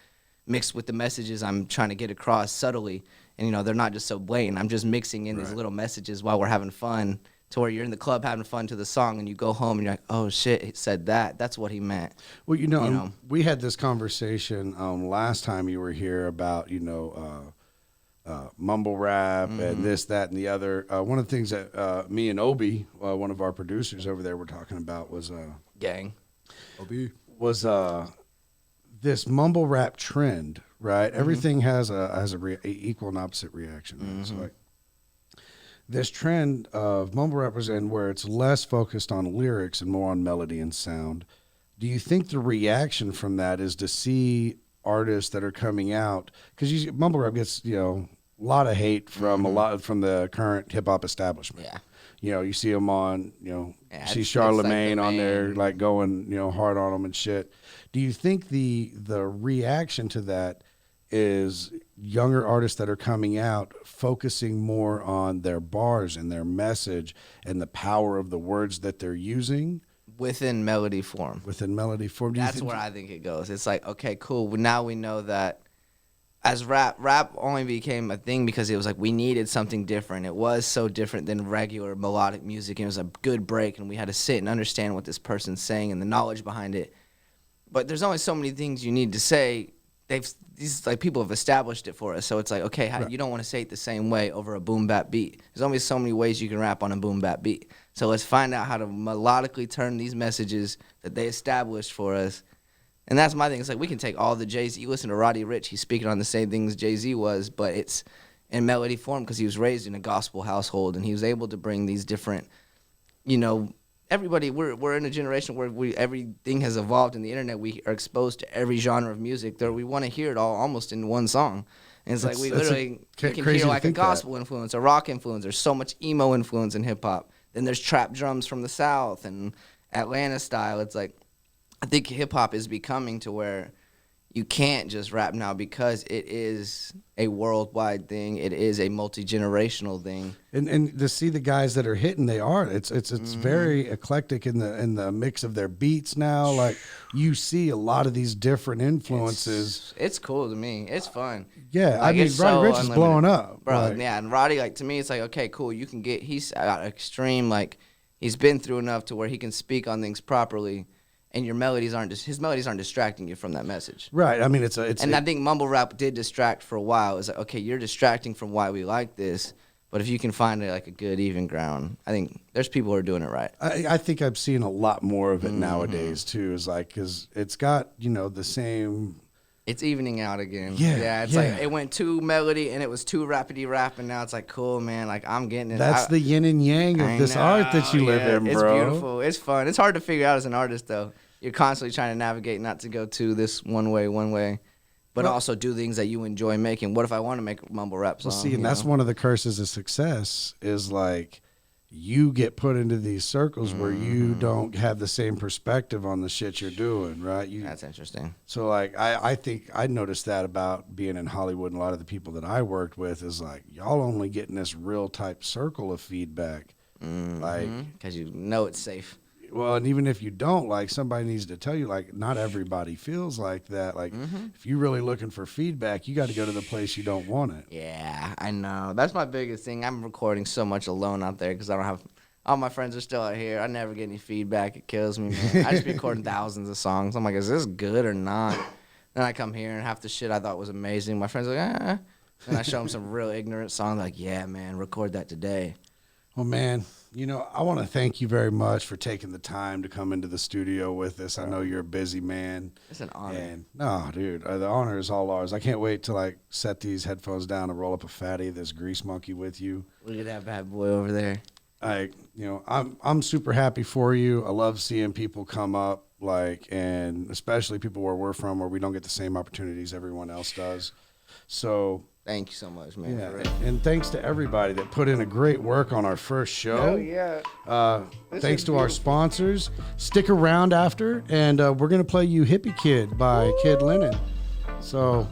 mixed with the messages I'm trying to get across subtly. And, they're not just so blatant. I'm just mixing in these little messages while we're having fun to where you're in the club having fun to the song and you go home and you're like, oh, shit, he said that. That's what he meant. Well, we had this conversation last time you were here about, mumble rap and this, that, and the other. One of the things that me and Obi, one of our producers over there, were talking about was... Gang. Obi. Was this mumble rap trend, right? Everything has a equal and opposite reaction. Right? So like this trend of mumble rappers and where it's less focused on lyrics and more on melody and sound. Do you think the reaction from that is to see artists that are coming out, because mumble rap gets a lot of hate from from the current hip hop establishment. Yeah. You see them on, you see Charlemagne on there, like going, hard on them and shit. Do you think the reaction to that is younger artists that are coming out focusing more on their bars and their message and the power of the words that they're using? Within melody form. That's where I think it goes. It's like, okay, cool. Now we know that as rap only became a thing because it was like we needed something different. It was so different than regular melodic music. It was a good break, and we had to sit and understand what this person's saying and the knowledge behind it. But there's only so many things you need to say. These people have established it for us. So it's like, okay, you don't want to say it the same way over a boom bap beat. There's only so many ways you can rap on a boom bap beat. So let's find out how to melodically turn these messages that they established for us. And that's my thing. It's like we can take all the Jay-Z. You listen to Roddy Ricch, he's speaking on the same things Jay-Z was, but it's in melody form because he was raised in a gospel household, and he was able to bring these different, everybody, we're in a generation where everything has evolved in the internet. We are exposed to every genre of music. We want to hear it all almost in one song. And it's like we literally you can hear like a gospel influence, a rock influence. There's so much emo influence in hip-hop. Then there's trap drums from the South and Atlanta style. It's like, I think hip-hop is becoming to where you can't just rap now because it is a worldwide thing. It is a multi-generational thing. And to see the guys that are hitting, it's very eclectic in the mix of their beats now. Like you see a lot of these different influences. It's cool to me. It's fun. Yeah, I mean, Roddy Ricch is blowing up, bro. Yeah, and Roddy, to me, it's like, okay, cool. You can get. He's got extreme, he's been through enough to where he can speak on things properly. And his melodies aren't distracting you from that message. Right. I mean, I think mumble rap did distract for a while. It's like, okay, you're distracting from why we like this, but if you can find a good even ground, I think there's people who are doing it right. I think I've seen a lot more of it nowadays too. Is like because it's got the same. It's evening out again. Yeah. It's like it went too melody and it was too rapidy rap, and now it's like, cool, man. Like I'm getting it. That's the yin and yang of this art that you live in, bro. It's beautiful. It's fun. It's hard to figure out as an artist, though. You're constantly trying to navigate not to go to this one way, but also do things that you enjoy making. What if I want to make a mumble rap song? Well, see, and that's one of the curses of success is like you get put into these circles where you don't have the same perspective on the shit you're doing, right? That's interesting. So, like, I think I noticed that about being in Hollywood, and a lot of the people that I worked with is like, y'all only getting this real type circle of feedback. Like, because you know it's safe. well, and even if you don't, like, somebody needs to tell you, like, not everybody feels like that. Like, if you're really looking for feedback, you got to go to the place you don't want it. Yeah, I know. That's my biggest thing. I'm recording so much alone out there because I don't have all my friends are still out here. I never get any feedback. It kills me, man. I just be recording thousands of songs. I'm like, is this good or not? Then I come here and half the shit I thought was amazing. My friends are like, ah. And I show them some real ignorant song. Like, yeah, man, record that today. Well, man, you know, I want to thank you very much for taking the time to come into the studio with us. I know you're a busy man. It's an honor. And no, dude, the honor is all ours. I can't wait to like set these headphones down and roll up a fatty, this grease monkey with you. Look at that bad boy over there. I'm super happy for you. I love seeing people come up, like, and especially people where we're from, where we don't get the same opportunities everyone else does. So thank you so much, man. Yeah, and thanks to everybody that put in a great work on our first show. Oh yeah. Thanks to our sponsors. Stick around after, and we're gonna play you "Hippy Kid" by Kid Lennon. So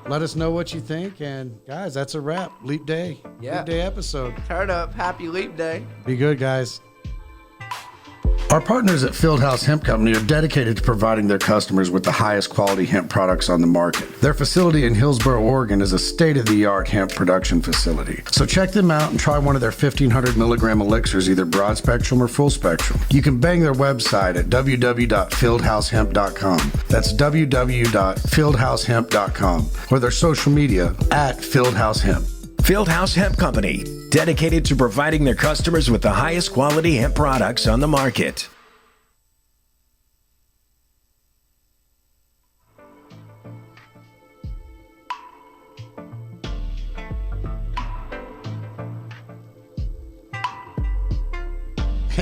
let us know what you think, and guys, that's a wrap. Leap Day. Yeah. Leap Day episode. Turn up. Happy Leap Day. Be good, guys. Our partners at Fieldhouse Hemp Company are dedicated to providing their customers with the highest quality hemp products on the market. Their facility in Hillsboro, Oregon is a state-of-the-art hemp production facility. So check them out and try one of their 1,500 milligram elixirs, either broad spectrum or full spectrum. You can bang their website at www.fieldhousehemp.com. That's www.fieldhousehemp.com, or their social media at Fieldhouse Hemp. Fieldhouse Hemp Company, dedicated to providing their customers with the highest quality hemp products on the market.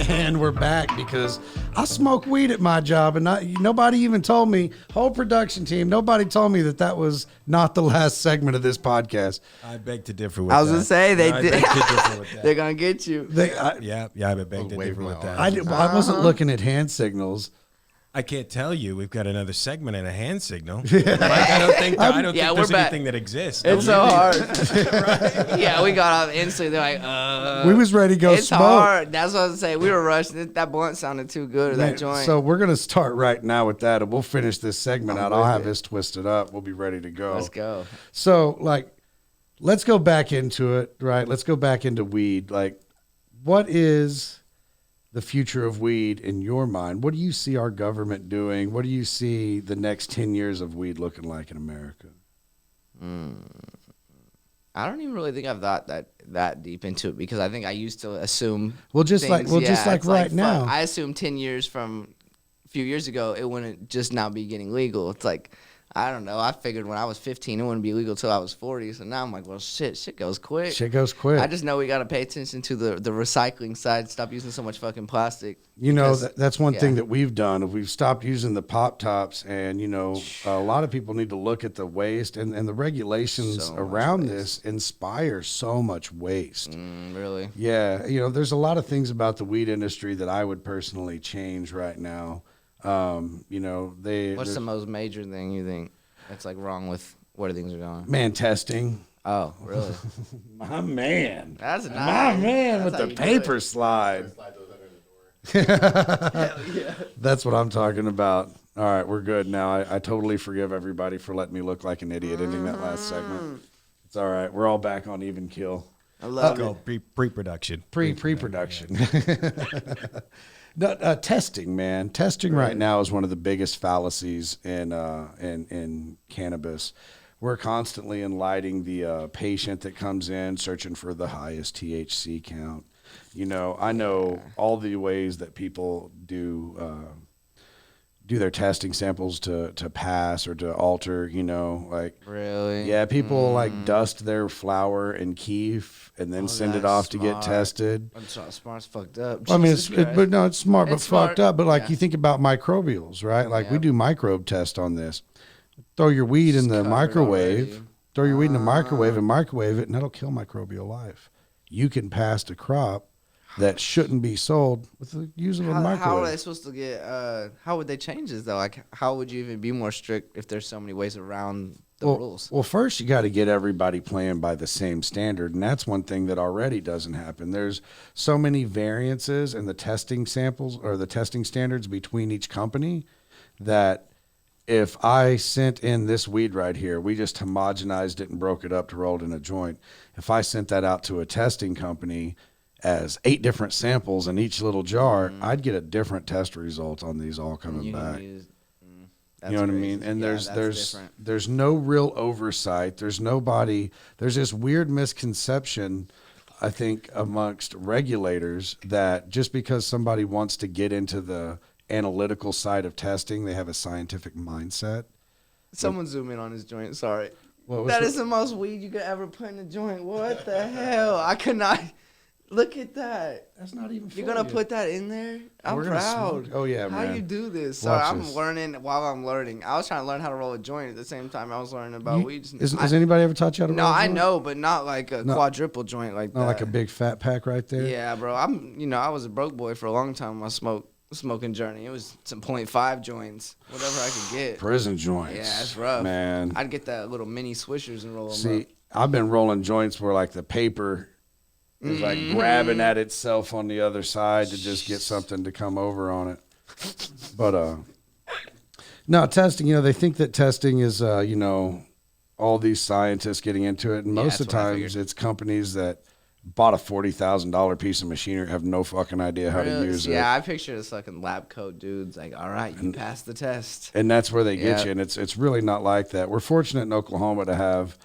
And we're back because I smoke weed at my job, and nobody even told me, whole production team, nobody told me that was not the last segment of this podcast. I beg to differ with that. I was going to say, they I did. beg to differ with that. They're going to get you. Yeah, I beg to differ with that. I wasn't looking at hand signals. I can't tell you. We've got another segment and a hand signal. Like, I don't think there's anything that exists. It's so hard. Right? Yeah, we got off instantly. They're like, we was ready to go it's smoke. Hard. That's what I was saying. We were rushing. That blunt sounded too good, or that joint. So we're going to start right now with that, and we'll finish this segment out. I'll have this twisted up. We'll be ready to go. Let's go. So, like, let's go back into it, right? Let's go back into weed. Like, what is the future of weed in your mind? What do you see our government doing? What do you see the next 10 years of weed looking like in America? I don't even really think I've thought that deep into it, because I think I used to assume. Just like right now. I assume 10 years from a few years ago, it wouldn't just now be getting legal. It's like, I don't know. I figured when I was 15, it wouldn't be legal till I was 40. So now I'm like, well, shit goes quick. Shit goes quick. I just know we got to pay attention to the recycling side. Stop using so much fucking plastic. You know, that's one thing that we've done. We've stopped using the pop tops, and, you know, a lot of people need to look at the waste, and the regulations around this inspire so much waste. Really? Yeah. You know, there's a lot of things about the weed industry that I would personally change right now. You know, what's the most major thing you think that's like wrong with where things are going? Man, testing. Oh, really? My man. That's nice. My man with the paper slide. Hell yeah. That's what I'm talking about. All right, we're good now. I totally forgive everybody for letting me look like an idiot ending that last segment. It's all right. We're all back on even kill. I love it. Pre-production. Pre-production. No, testing, man. Testing right now is one of the biggest fallacies in cannabis. We're constantly enlightening the patient that comes in searching for the highest THC count. You know, I know all the ways that people do their testing samples to pass or to alter, you know, like. Really? Yeah, people like dust their flour in keef and then send it off to get tested. Smart's fucked up. I mean, it's smart, but fucked up. But like, you think about microbials, right? Like we do microbe tests on this. Throw your weed in the microwave. Throw your weed in the microwave and microwave it, and that'll kill microbial life. You can pass a crop that shouldn't be sold with the use of a microwave. How are they supposed to get? How would they change this though? Like, how would you even be more strict if there's so many ways around the rules. Well, first you got to get everybody playing by the same standard, and that's one thing that already doesn't happen. There's so many variances in the testing samples or the testing standards between each company that if I sent in this weed right here, we just homogenized it and broke it up to roll it in a joint. If I sent that out to a testing company as 8 different samples in each little jar, I'd get a different test result on these all coming back. You know what I mean? And there's no real oversight. There's this weird misconception, I think, amongst regulators that just because somebody wants to get into the analytical side of testing, they have a scientific mindset. Someone zoom in on his joint. Sorry. That is the most weed you could ever put in a joint. What the hell? I could not. Look at that. That's not even You're going to put that in there? I'm proud. Oh, yeah, man. How you do this? Sorry, I'm learning while I'm learning. I was trying to learn how to roll a joint at the same time I was learning about weed. Has anybody ever taught you how to roll a joint? No, I know, but not like a quadruple joint like that. Not like a big fat pack right there? Yeah, bro. I was a broke boy for a long time on my smoking journey. It was some 0.5 joints, whatever I could get. Prison joints. Yeah, that's rough. Man. I'd get that little mini swishers and roll them up. See, I've been rolling joints where like the paper is like grabbing at itself on the other side to just get something to come over on it. But no, testing, they think that testing is, all these scientists getting into it. And most of the times it's companies that bought a $40,000 piece of machinery, have no fucking idea how to use it. Yeah, I picture this fucking lab coat dudes like, all right, you passed the test. And that's where they get you. And it's really not like that. We're fortunate in Oklahoma to have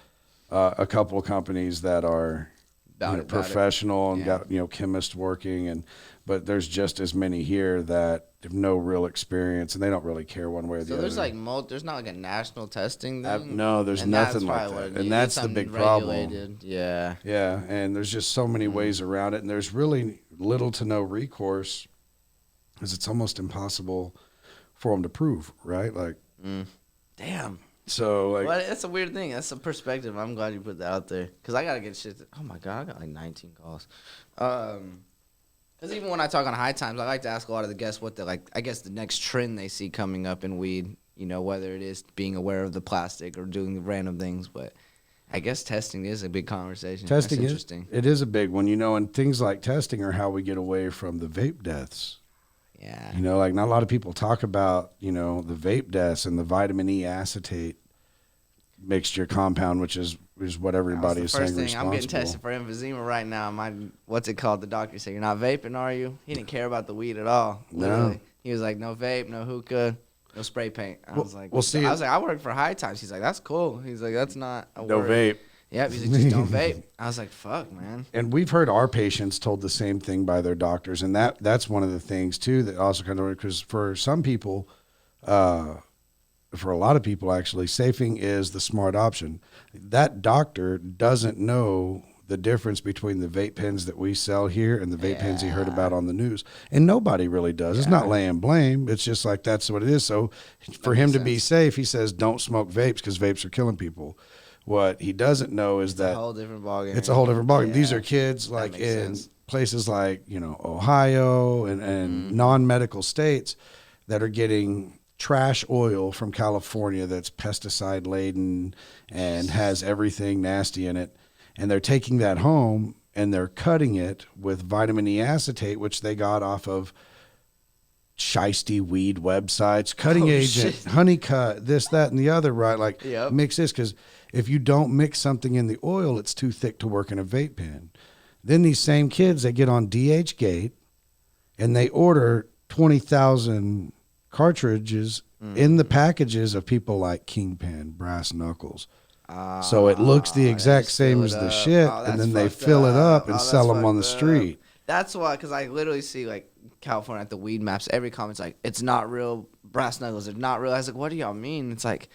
a couple of companies that are professional and got chemists working, but there's just as many here that have no real experience and they don't really care one way or the other. So there's not like a national testing thing? No, there's nothing like that, and that's the big problem. Yeah, and there's just so many ways around it, and there's really little to no recourse, because it's almost impossible for them to prove, right? Like, damn. So like, well, that's a weird thing. That's a perspective. I'm glad you put that out there, because I gotta get shit. Oh my god, I got like 19 calls. Because even when I talk on High Times, I like to ask a lot of the guests what the I guess the next trend they see coming up in weed. Whether it is being aware of the plastic or doing the random things, but I guess testing is a big conversation. Testing That's interesting. It is a big one, and things like testing are how we get away from the vape deaths. Yeah. Like not a lot of people talk about, the vape deaths and the vitamin E acetate mixture compound, which is what everybody is saying responsible. I'm getting tested for emphysema right now. What's it called? The doctor said, "You're not vaping, are you?" He didn't care about the weed at all. Literally. No. He was like, "No vape, no hookah, no spray paint." I was like, I work for High Times. He's like, "That's cool." He's like, "That's not a no word." Vape. Yep, he's like, "Just don't vape." I was like, "Fuck, man." And we've heard our patients told the same thing by their doctors, and that's one of the things too that also kind of, because for some people, for a lot of people actually, safing is the smart option. That doctor doesn't know the difference between the vape pens that we sell here and the vape pens he heard about on the news, and nobody really does. It's not laying blame. It's just like that's what it is. So for him to be safe, he says don't smoke vapes because vapes are killing people. What he doesn't know is that it's a whole different ballgame. It's a whole different ballgame. These are kids like in places like Ohio and non-medical states that are getting trash oil from California that's pesticide laden and has everything nasty in it, and they're taking that home and they're cutting it with vitamin E acetate, which they got off of shisty weed websites, cutting agent, honeycut, this, that, and the other, right? Like, mix this, because if you don't mix something in the oil, it's too thick to work in a vape pen. Then these same kids, they get on DHgate and they order 20,000 cartridges in the packages of people like Kingpin, Brass Knuckles. So it looks the exact same as the shit, and then they fill it up and sell them on the street. That's why, because I literally see like California at the weed maps, every comment's like, "It's not real Brass Knuckles. It's not real." I was like, "What do y'all mean?" It's like,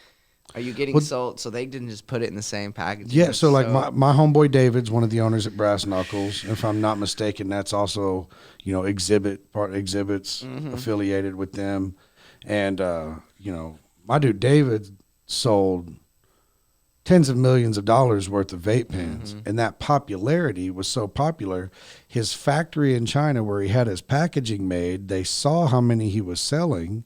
are you getting sold? So they didn't just put it in the same package. Yeah, so like my homeboy David's one of the owners at Brass Knuckles. If I'm not mistaken, that's also Exhibits affiliated with them. And my dude David sold tens of millions of dollars worth of vape pens, and that popularity was so popular. His factory in China where he had his packaging made, they saw how many he was selling,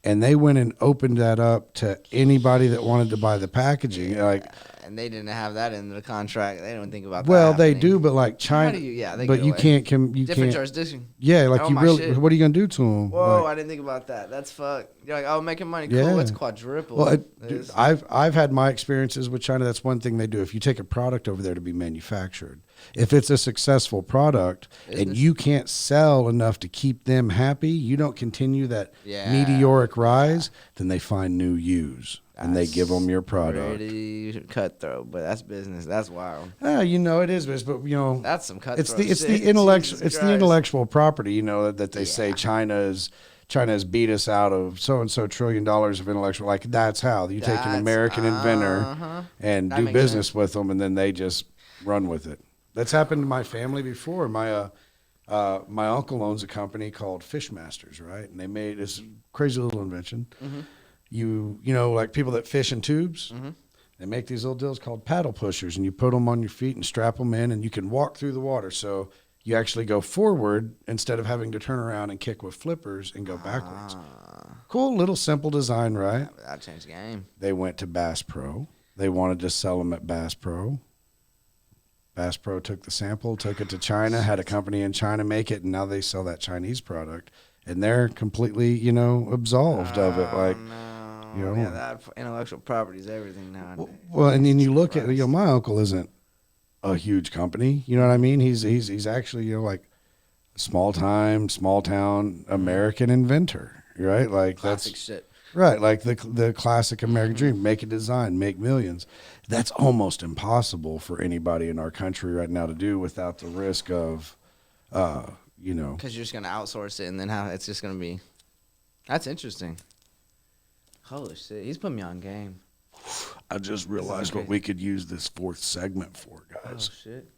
and they went and opened that up to anybody that wanted to buy the packaging. Like, and they didn't have that in the contract. They don't think about that. well, they happening. do, but like China, they but get you away. can't. You different can't. jurisdiction. Yeah, like you really. Shit. What are you gonna do to them? Whoa, Like, I didn't think about that. That's fuck. You're like, oh, making money. yeah. Cool. It's quadruple. Well, dude, I've had my experiences with China. That's one thing they do. If you take a product over there to be manufactured, if it's a successful product and you can't sell enough to keep them happy, you don't continue that meteoric rise, then they find new use and they give them your product. Pretty cutthroat, but that's business. That's wild. You know it is, but you know that's some cutthroat. It's the intellectual. It's the intellectual property. You know that they say China has beat us out of so and so $1 trillion of intellectual. Like that's how you take an American inventor and do business with them, and then they just run with it. That's happened to my family before. My uncle owns a company called Fishmasters, right? And they made this crazy little invention. Mm-hmm. You know, like people that fish in tubes, they make these little deals called paddle pushers, and you put them on your feet and strap them in, and you can walk through the water. So you actually go forward instead of having to turn around and kick with flippers and go backwards. Cool little simple design, right? That changed the game. They went to Bass Pro. They wanted to sell them at Bass Pro. Bass Pro took the sample, took it to China, had a company in China make it, and now they sell that Chinese product. And they're completely, you know, absolved of it. Like, you know, that intellectual property is everything now. Well, and then you look at, you know, my uncle isn't a huge company. You know what I mean? He's actually, you know, like small town American inventor, right? Like classic shit. Right, like the classic American dream: make a design, make millions. That's almost impossible for anybody in our country right now to do without the risk of, you know, because you're just gonna outsource it, and then how it's just gonna be. That's interesting. Holy shit, he's putting me on game. I just realized what we could use this fourth segment for, guys. Oh shit.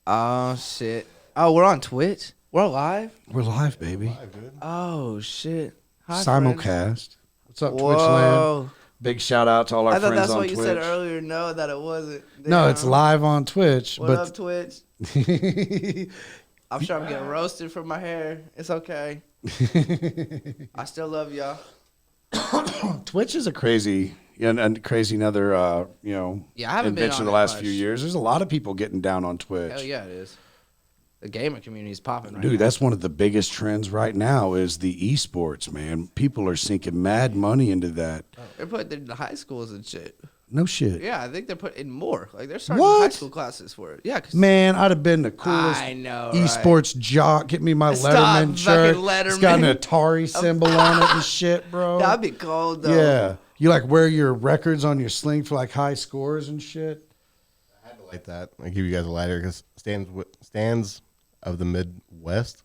Oh shit. Oh, we're on Twitch. We're live. We're live, baby. Oh shit. Hi, simulcast. Friends. What's up, Twitch land? Big shout out to all our friends on Twitch. I thought that's what you said earlier. No, that it wasn't. No, it's live on Twitch. What up, Twitch? I'm sure I'm getting roasted for my hair. It's okay. I still love y'all. Twitch is a crazy another you know, invention of the last few years. There's a lot of people getting down on Twitch. Hell yeah, it is. The gamer community is popping right now. Dude, that's one of the biggest trends right now is the esports, man. People are sinking mad money into that. They're putting it in the high schools and shit. No shit. Yeah, I think they're putting more. Like they're starting high school classes for it. Yeah, man, I'd have been the coolest esports jock. Get me my Letterman shirt. It's got an Atari symbol on it and shit, bro. That'd be cold though. Yeah, you like wear your records on your sling for like high scores and shit. I had to light that. I give you guys a lighter because stands of the Midwest,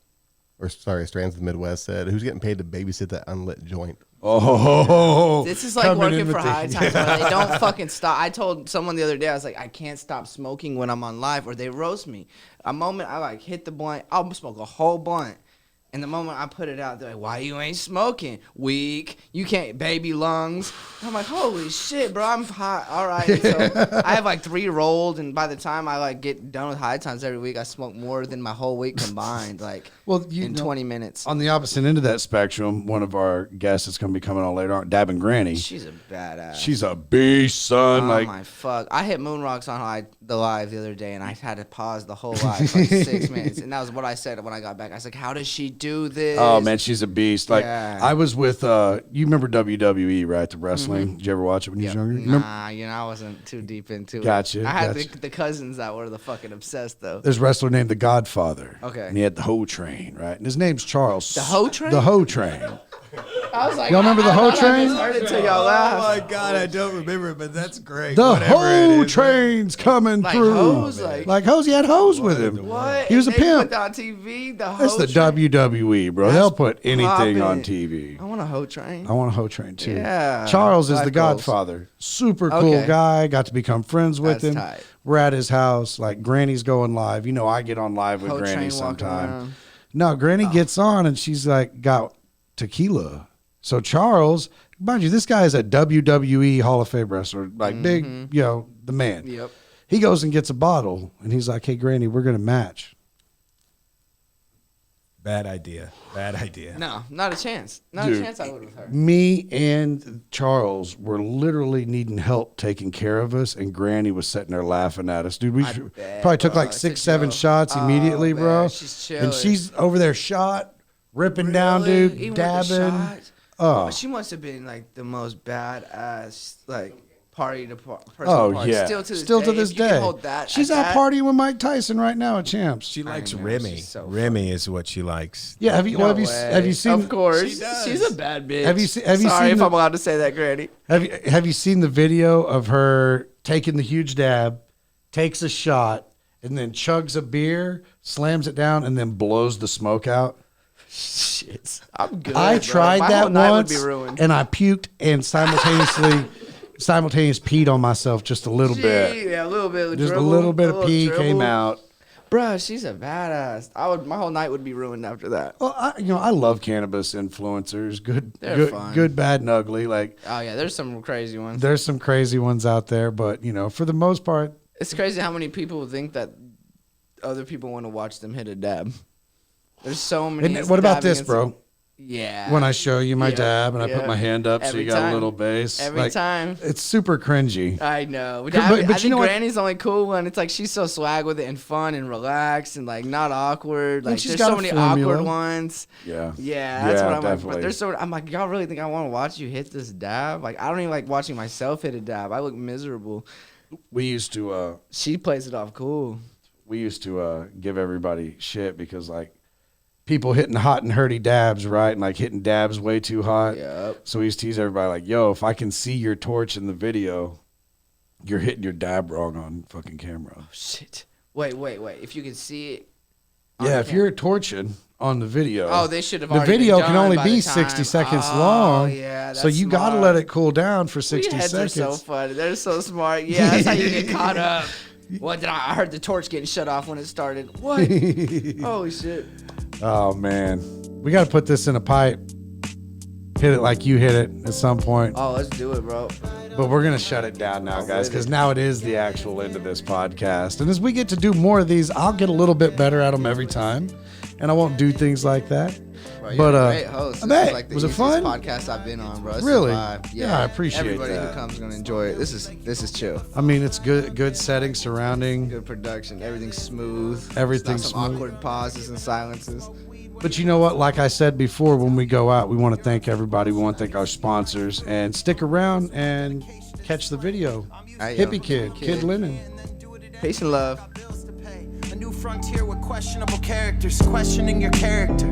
Strands of the Midwest said, "Who's getting paid to babysit that unlit joint?" Oh, this is like working for High Times. Where they don't fucking stop. I told someone the other day, I was like, I can't stop smoking when I'm on live, or they roast me. A moment I like hit the blunt, I'll smoke a whole blunt. And the moment I put it out, they're like, why you ain't smoking? Weak. You can't, baby lungs. I'm like, holy shit, bro, I'm hot. All right. So I have like 3 rolled, and by the time I like get done with High Times every week, I smoke more than my whole week combined, like in 20 minutes. On the opposite end of that spectrum, one of our guests that's going to be coming on later on, Dabbing Granny. She's a badass. She's a beast, son. Oh, my fuck. I hit moon rocks on the live the other day, and I had to pause the whole live for like 6 minutes. And that was what I said when I got back. I was like, how does she do this? Oh, man, she's a beast. Like, I was with, you remember WWE, right? The wrestling. Mm-hmm. Did you ever watch it when you was younger? Nah, I wasn't too deep into it. Gotcha. I had the cousins that were the fucking obsessed, though. There's a wrestler named The Godfather. Okay. And he had the Hoe Train, right? And his name's Charles. The Hoe Train? The Hoe Train. I was like, y'all remember the Hoe Train? I heard it till y'all laughed. Oh my god, I don't remember it, but that's great. The Hoe Train's coming through. Hose, like hose, he had hose with him. What? He was a pimp. Put on TV, the That's the WWE, bro. They'll put anything on TV. I want a Hoe Train. I want a Hoe Train too. Yeah. Charles is the Godfather. Super cool guy. Got to become friends with him. Tight. We're at his house. Like Granny's going live. You know, I get on live with Granny sometime. No, Granny gets on and she's like got tequila. So Charles, mind you, this guy is a WWE Hall of Fame wrestler, like big, you know, the man. Yep. He goes and gets a bottle, and he's like, "Hey, Granny, we're gonna match." Bad idea. Bad idea. No, not a chance. Not Dude, a chance I would have heard. Me and Charles were literally needing help taking care of us, and Granny was sitting there laughing at us. Dude, we probably took like 6-7 shots immediately, bro. She's chilling. And she's over there shot, ripping down, dude, Even with the dabbing. shot? Oh, She must have been like the most badass, like party to person. oh party. yeah. Still to this Still day. to this if you can day. hold that, She's at out that- partying with Mike Tyson right now at Champs. She likes know, Remy. she's so Remy is what she likes. Yeah, have you No have you way. seen? Of course, She does. she's a bad bitch. Have you Sorry seen if the- I'm allowed to say that, Granny. Have you seen the video of her taking the huge dab, takes a shot, and then chugs a beer, slams it down, and then blows the smoke out? Shit, I'm good. I bro. tried My that whole night once, would be ruined. and I puked and simultaneous peed on myself just a little bit. Yeah, a little bit. Of Just dribble, a little bit of pee dribble. came out. Bruh, she's a badass. My whole night would be ruined after that. Well, I love cannabis influencers. They're fun. Good, bad, and ugly. Like, Oh yeah, there's some crazy ones. there's some crazy ones out there, but for the most part, It's crazy how many people think that other people want to watch them hit a dab. There's so many. and what about dabbing this, and bro? Yeah. When I show you my Yeah, dab and I yeah. put my hand up so Every you got time. a little bass. Every time. It's super cringy. I know. But I you think know what? Granny's the only cool one. It's like she's so swag with it and fun and relaxed and like not awkward. Like she's there's got so a many formula. awkward ones. Yeah. Yeah, that's Yeah, what I'm like. definitely. But there's so I'm like, y'all really think I want to watch you hit this dab? Like I don't even like watching myself hit a dab. I look miserable. We used to She plays it off cool. give everybody shit because like people hitting hot and hurty dabs, right? And like hitting dabs way too hot. Yep. So we used to tease everybody like, yo, if I can see your torch in the video, you're hitting your dab wrong on fucking camera. Shit. Wait. If you can see it. Yeah, if you're torching on the video. Oh, they should have The already video been can done only by be the 60 time. seconds Oh, long. yeah, so that's you got to smart. let it cool down for We 60 heads seconds. are so funny. They're so smart. Yeah, that's how you get caught up. What did I heard the torch getting shut off when it started. What? Holy shit. Oh man, we got to put this in a pipe. Hit it like you hit it at some point. Oh, let's do it, bro. But we're gonna shut it down now, guys, because now it is the actual end of this podcast. And as we get to do more of these, I'll get a little bit better at them every time, and I won't do things like that. Bro, But you're a great host. I This is bet. like the Was it easiest fun? podcast I've been on, bro. This is Really? a vibe. Yeah, I appreciate Everybody that. who comes is gonna enjoy it. This is chill. I mean, it's good setting, surrounding. Good production. Everything's smooth. Everything's It's not some smooth. awkward pauses and silences. But you know what? Like I said before, when we go out, we want to thank everybody. We want to thank our sponsors, and stick around and catch the video. Right, yo. Hippy Kid, Kid Lennon. Peace and love. A new frontier with questionable characters, questioning your character.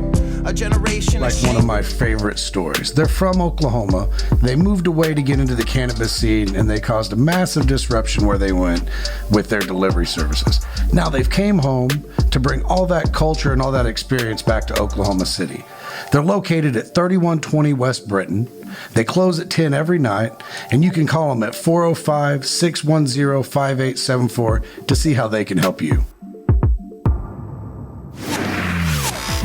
A generation Like one of my favorite stories. They're from Oklahoma. They moved away to get into the cannabis scene, and they caused a massive disruption where they went with their delivery services. Now they've came home to bring all that culture and all that experience back to Oklahoma City. They're located at 3120 West Britton. They close at 10 every night, and you can call them at 405-610-5874 to see how they can help you.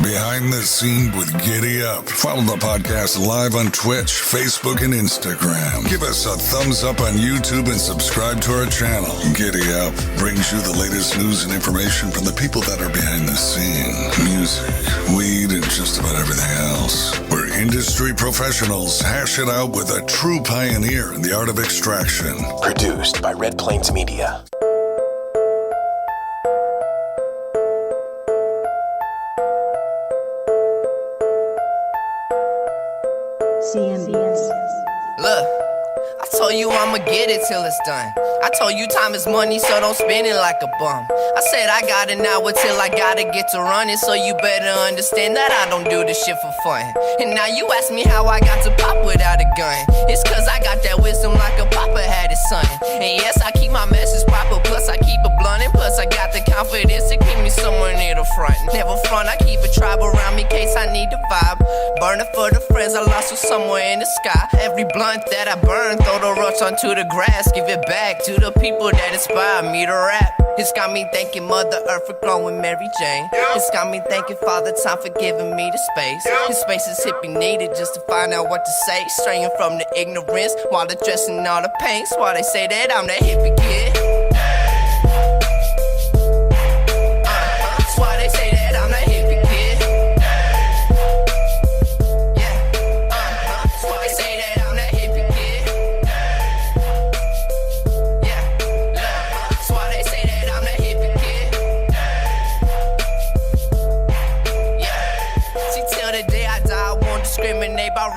Behind the Scene with Giddy Up. Follow the podcast live on Twitch, Facebook, and Instagram. Give us a thumbs up on YouTube and subscribe to our channel. Giddy Up brings you the latest news and information from the people that are behind the scene. Music, weed, and just about everything else. We're industry professionals. Hash it out with a true pioneer in the art of extraction. Produced by Red Plains Media. Look, I told you I'ma get it till it's done. I told you time is money, so don't spend it like a bum. I said I got it now until I gotta get to running, so you better understand that I don't do this shit for fun. And now you ask me how I got to pop without a gun. It's cause I got that wisdom like a papa had his son. And yes, I keep my message proper, plus I keep it blunt, and plus I got the confidence to keep me somewhere near the front. Never front, I keep a tribe around me in case I need to vibe. Burning for the friends I lost with somewhere in the sky. Every blunt that I burn, throw the roots onto the grass. Give it back to the people that inspire me to rap. It's got me thanking Mother Earth for glowing Mary Jane. It's got me thanking Father Time for giving me the space. His space is hippie needed just to find out what to say. Straying from the ignorance while addressing all the pains. Why they say that I'm that hippie kid. That's why they say that I'm that hippie kid.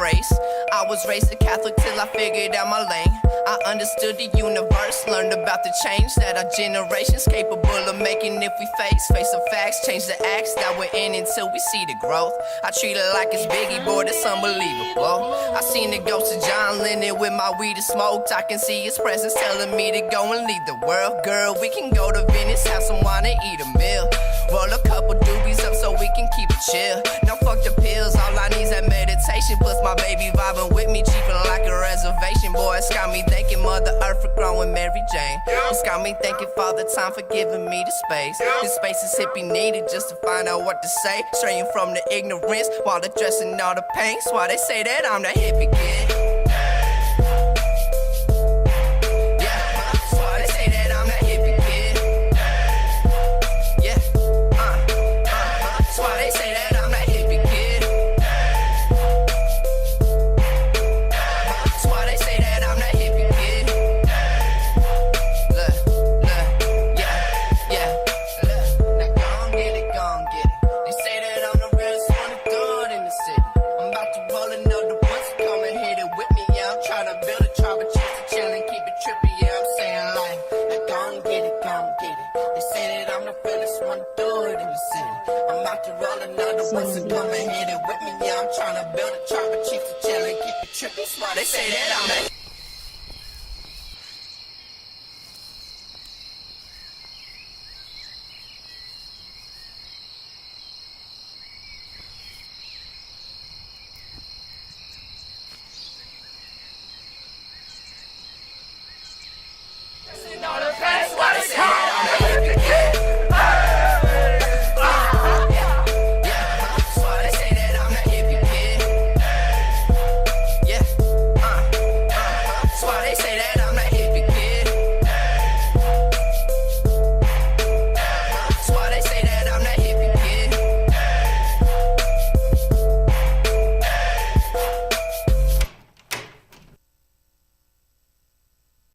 race. I was raised a Catholic till I figured out my lane. I understood the universe, learned about the change that our generation's capable of making if we face the facts, change the acts that we're in until we see the growth. I treat it like it's Biggie, boy, that's unbelievable. I seen the ghost of John Lennon with my weed and smoked. I can see his presence telling me to go and lead the world. Girl, we can go to Venice, have some wine and eat a meal. Roll a couple doobies up so we can keep it chill. Now fuck the pills, all I need is that meditation. Plus my baby vibing with me, cheapin' like a reservation. Boy, it's got me thanking Mother Earth for growing Mary Jane. It's got me thanking Father Time for giving me the space. This space is hippie needed just to find out what to say. Straying from the ignorance while addressing all the pain. That's why they say that I'm the hippie kid. Come and hit it with me, yeah, I'm tryna build a tribe of chiefs to chill and keep it trippy. That's why they say that I'm that.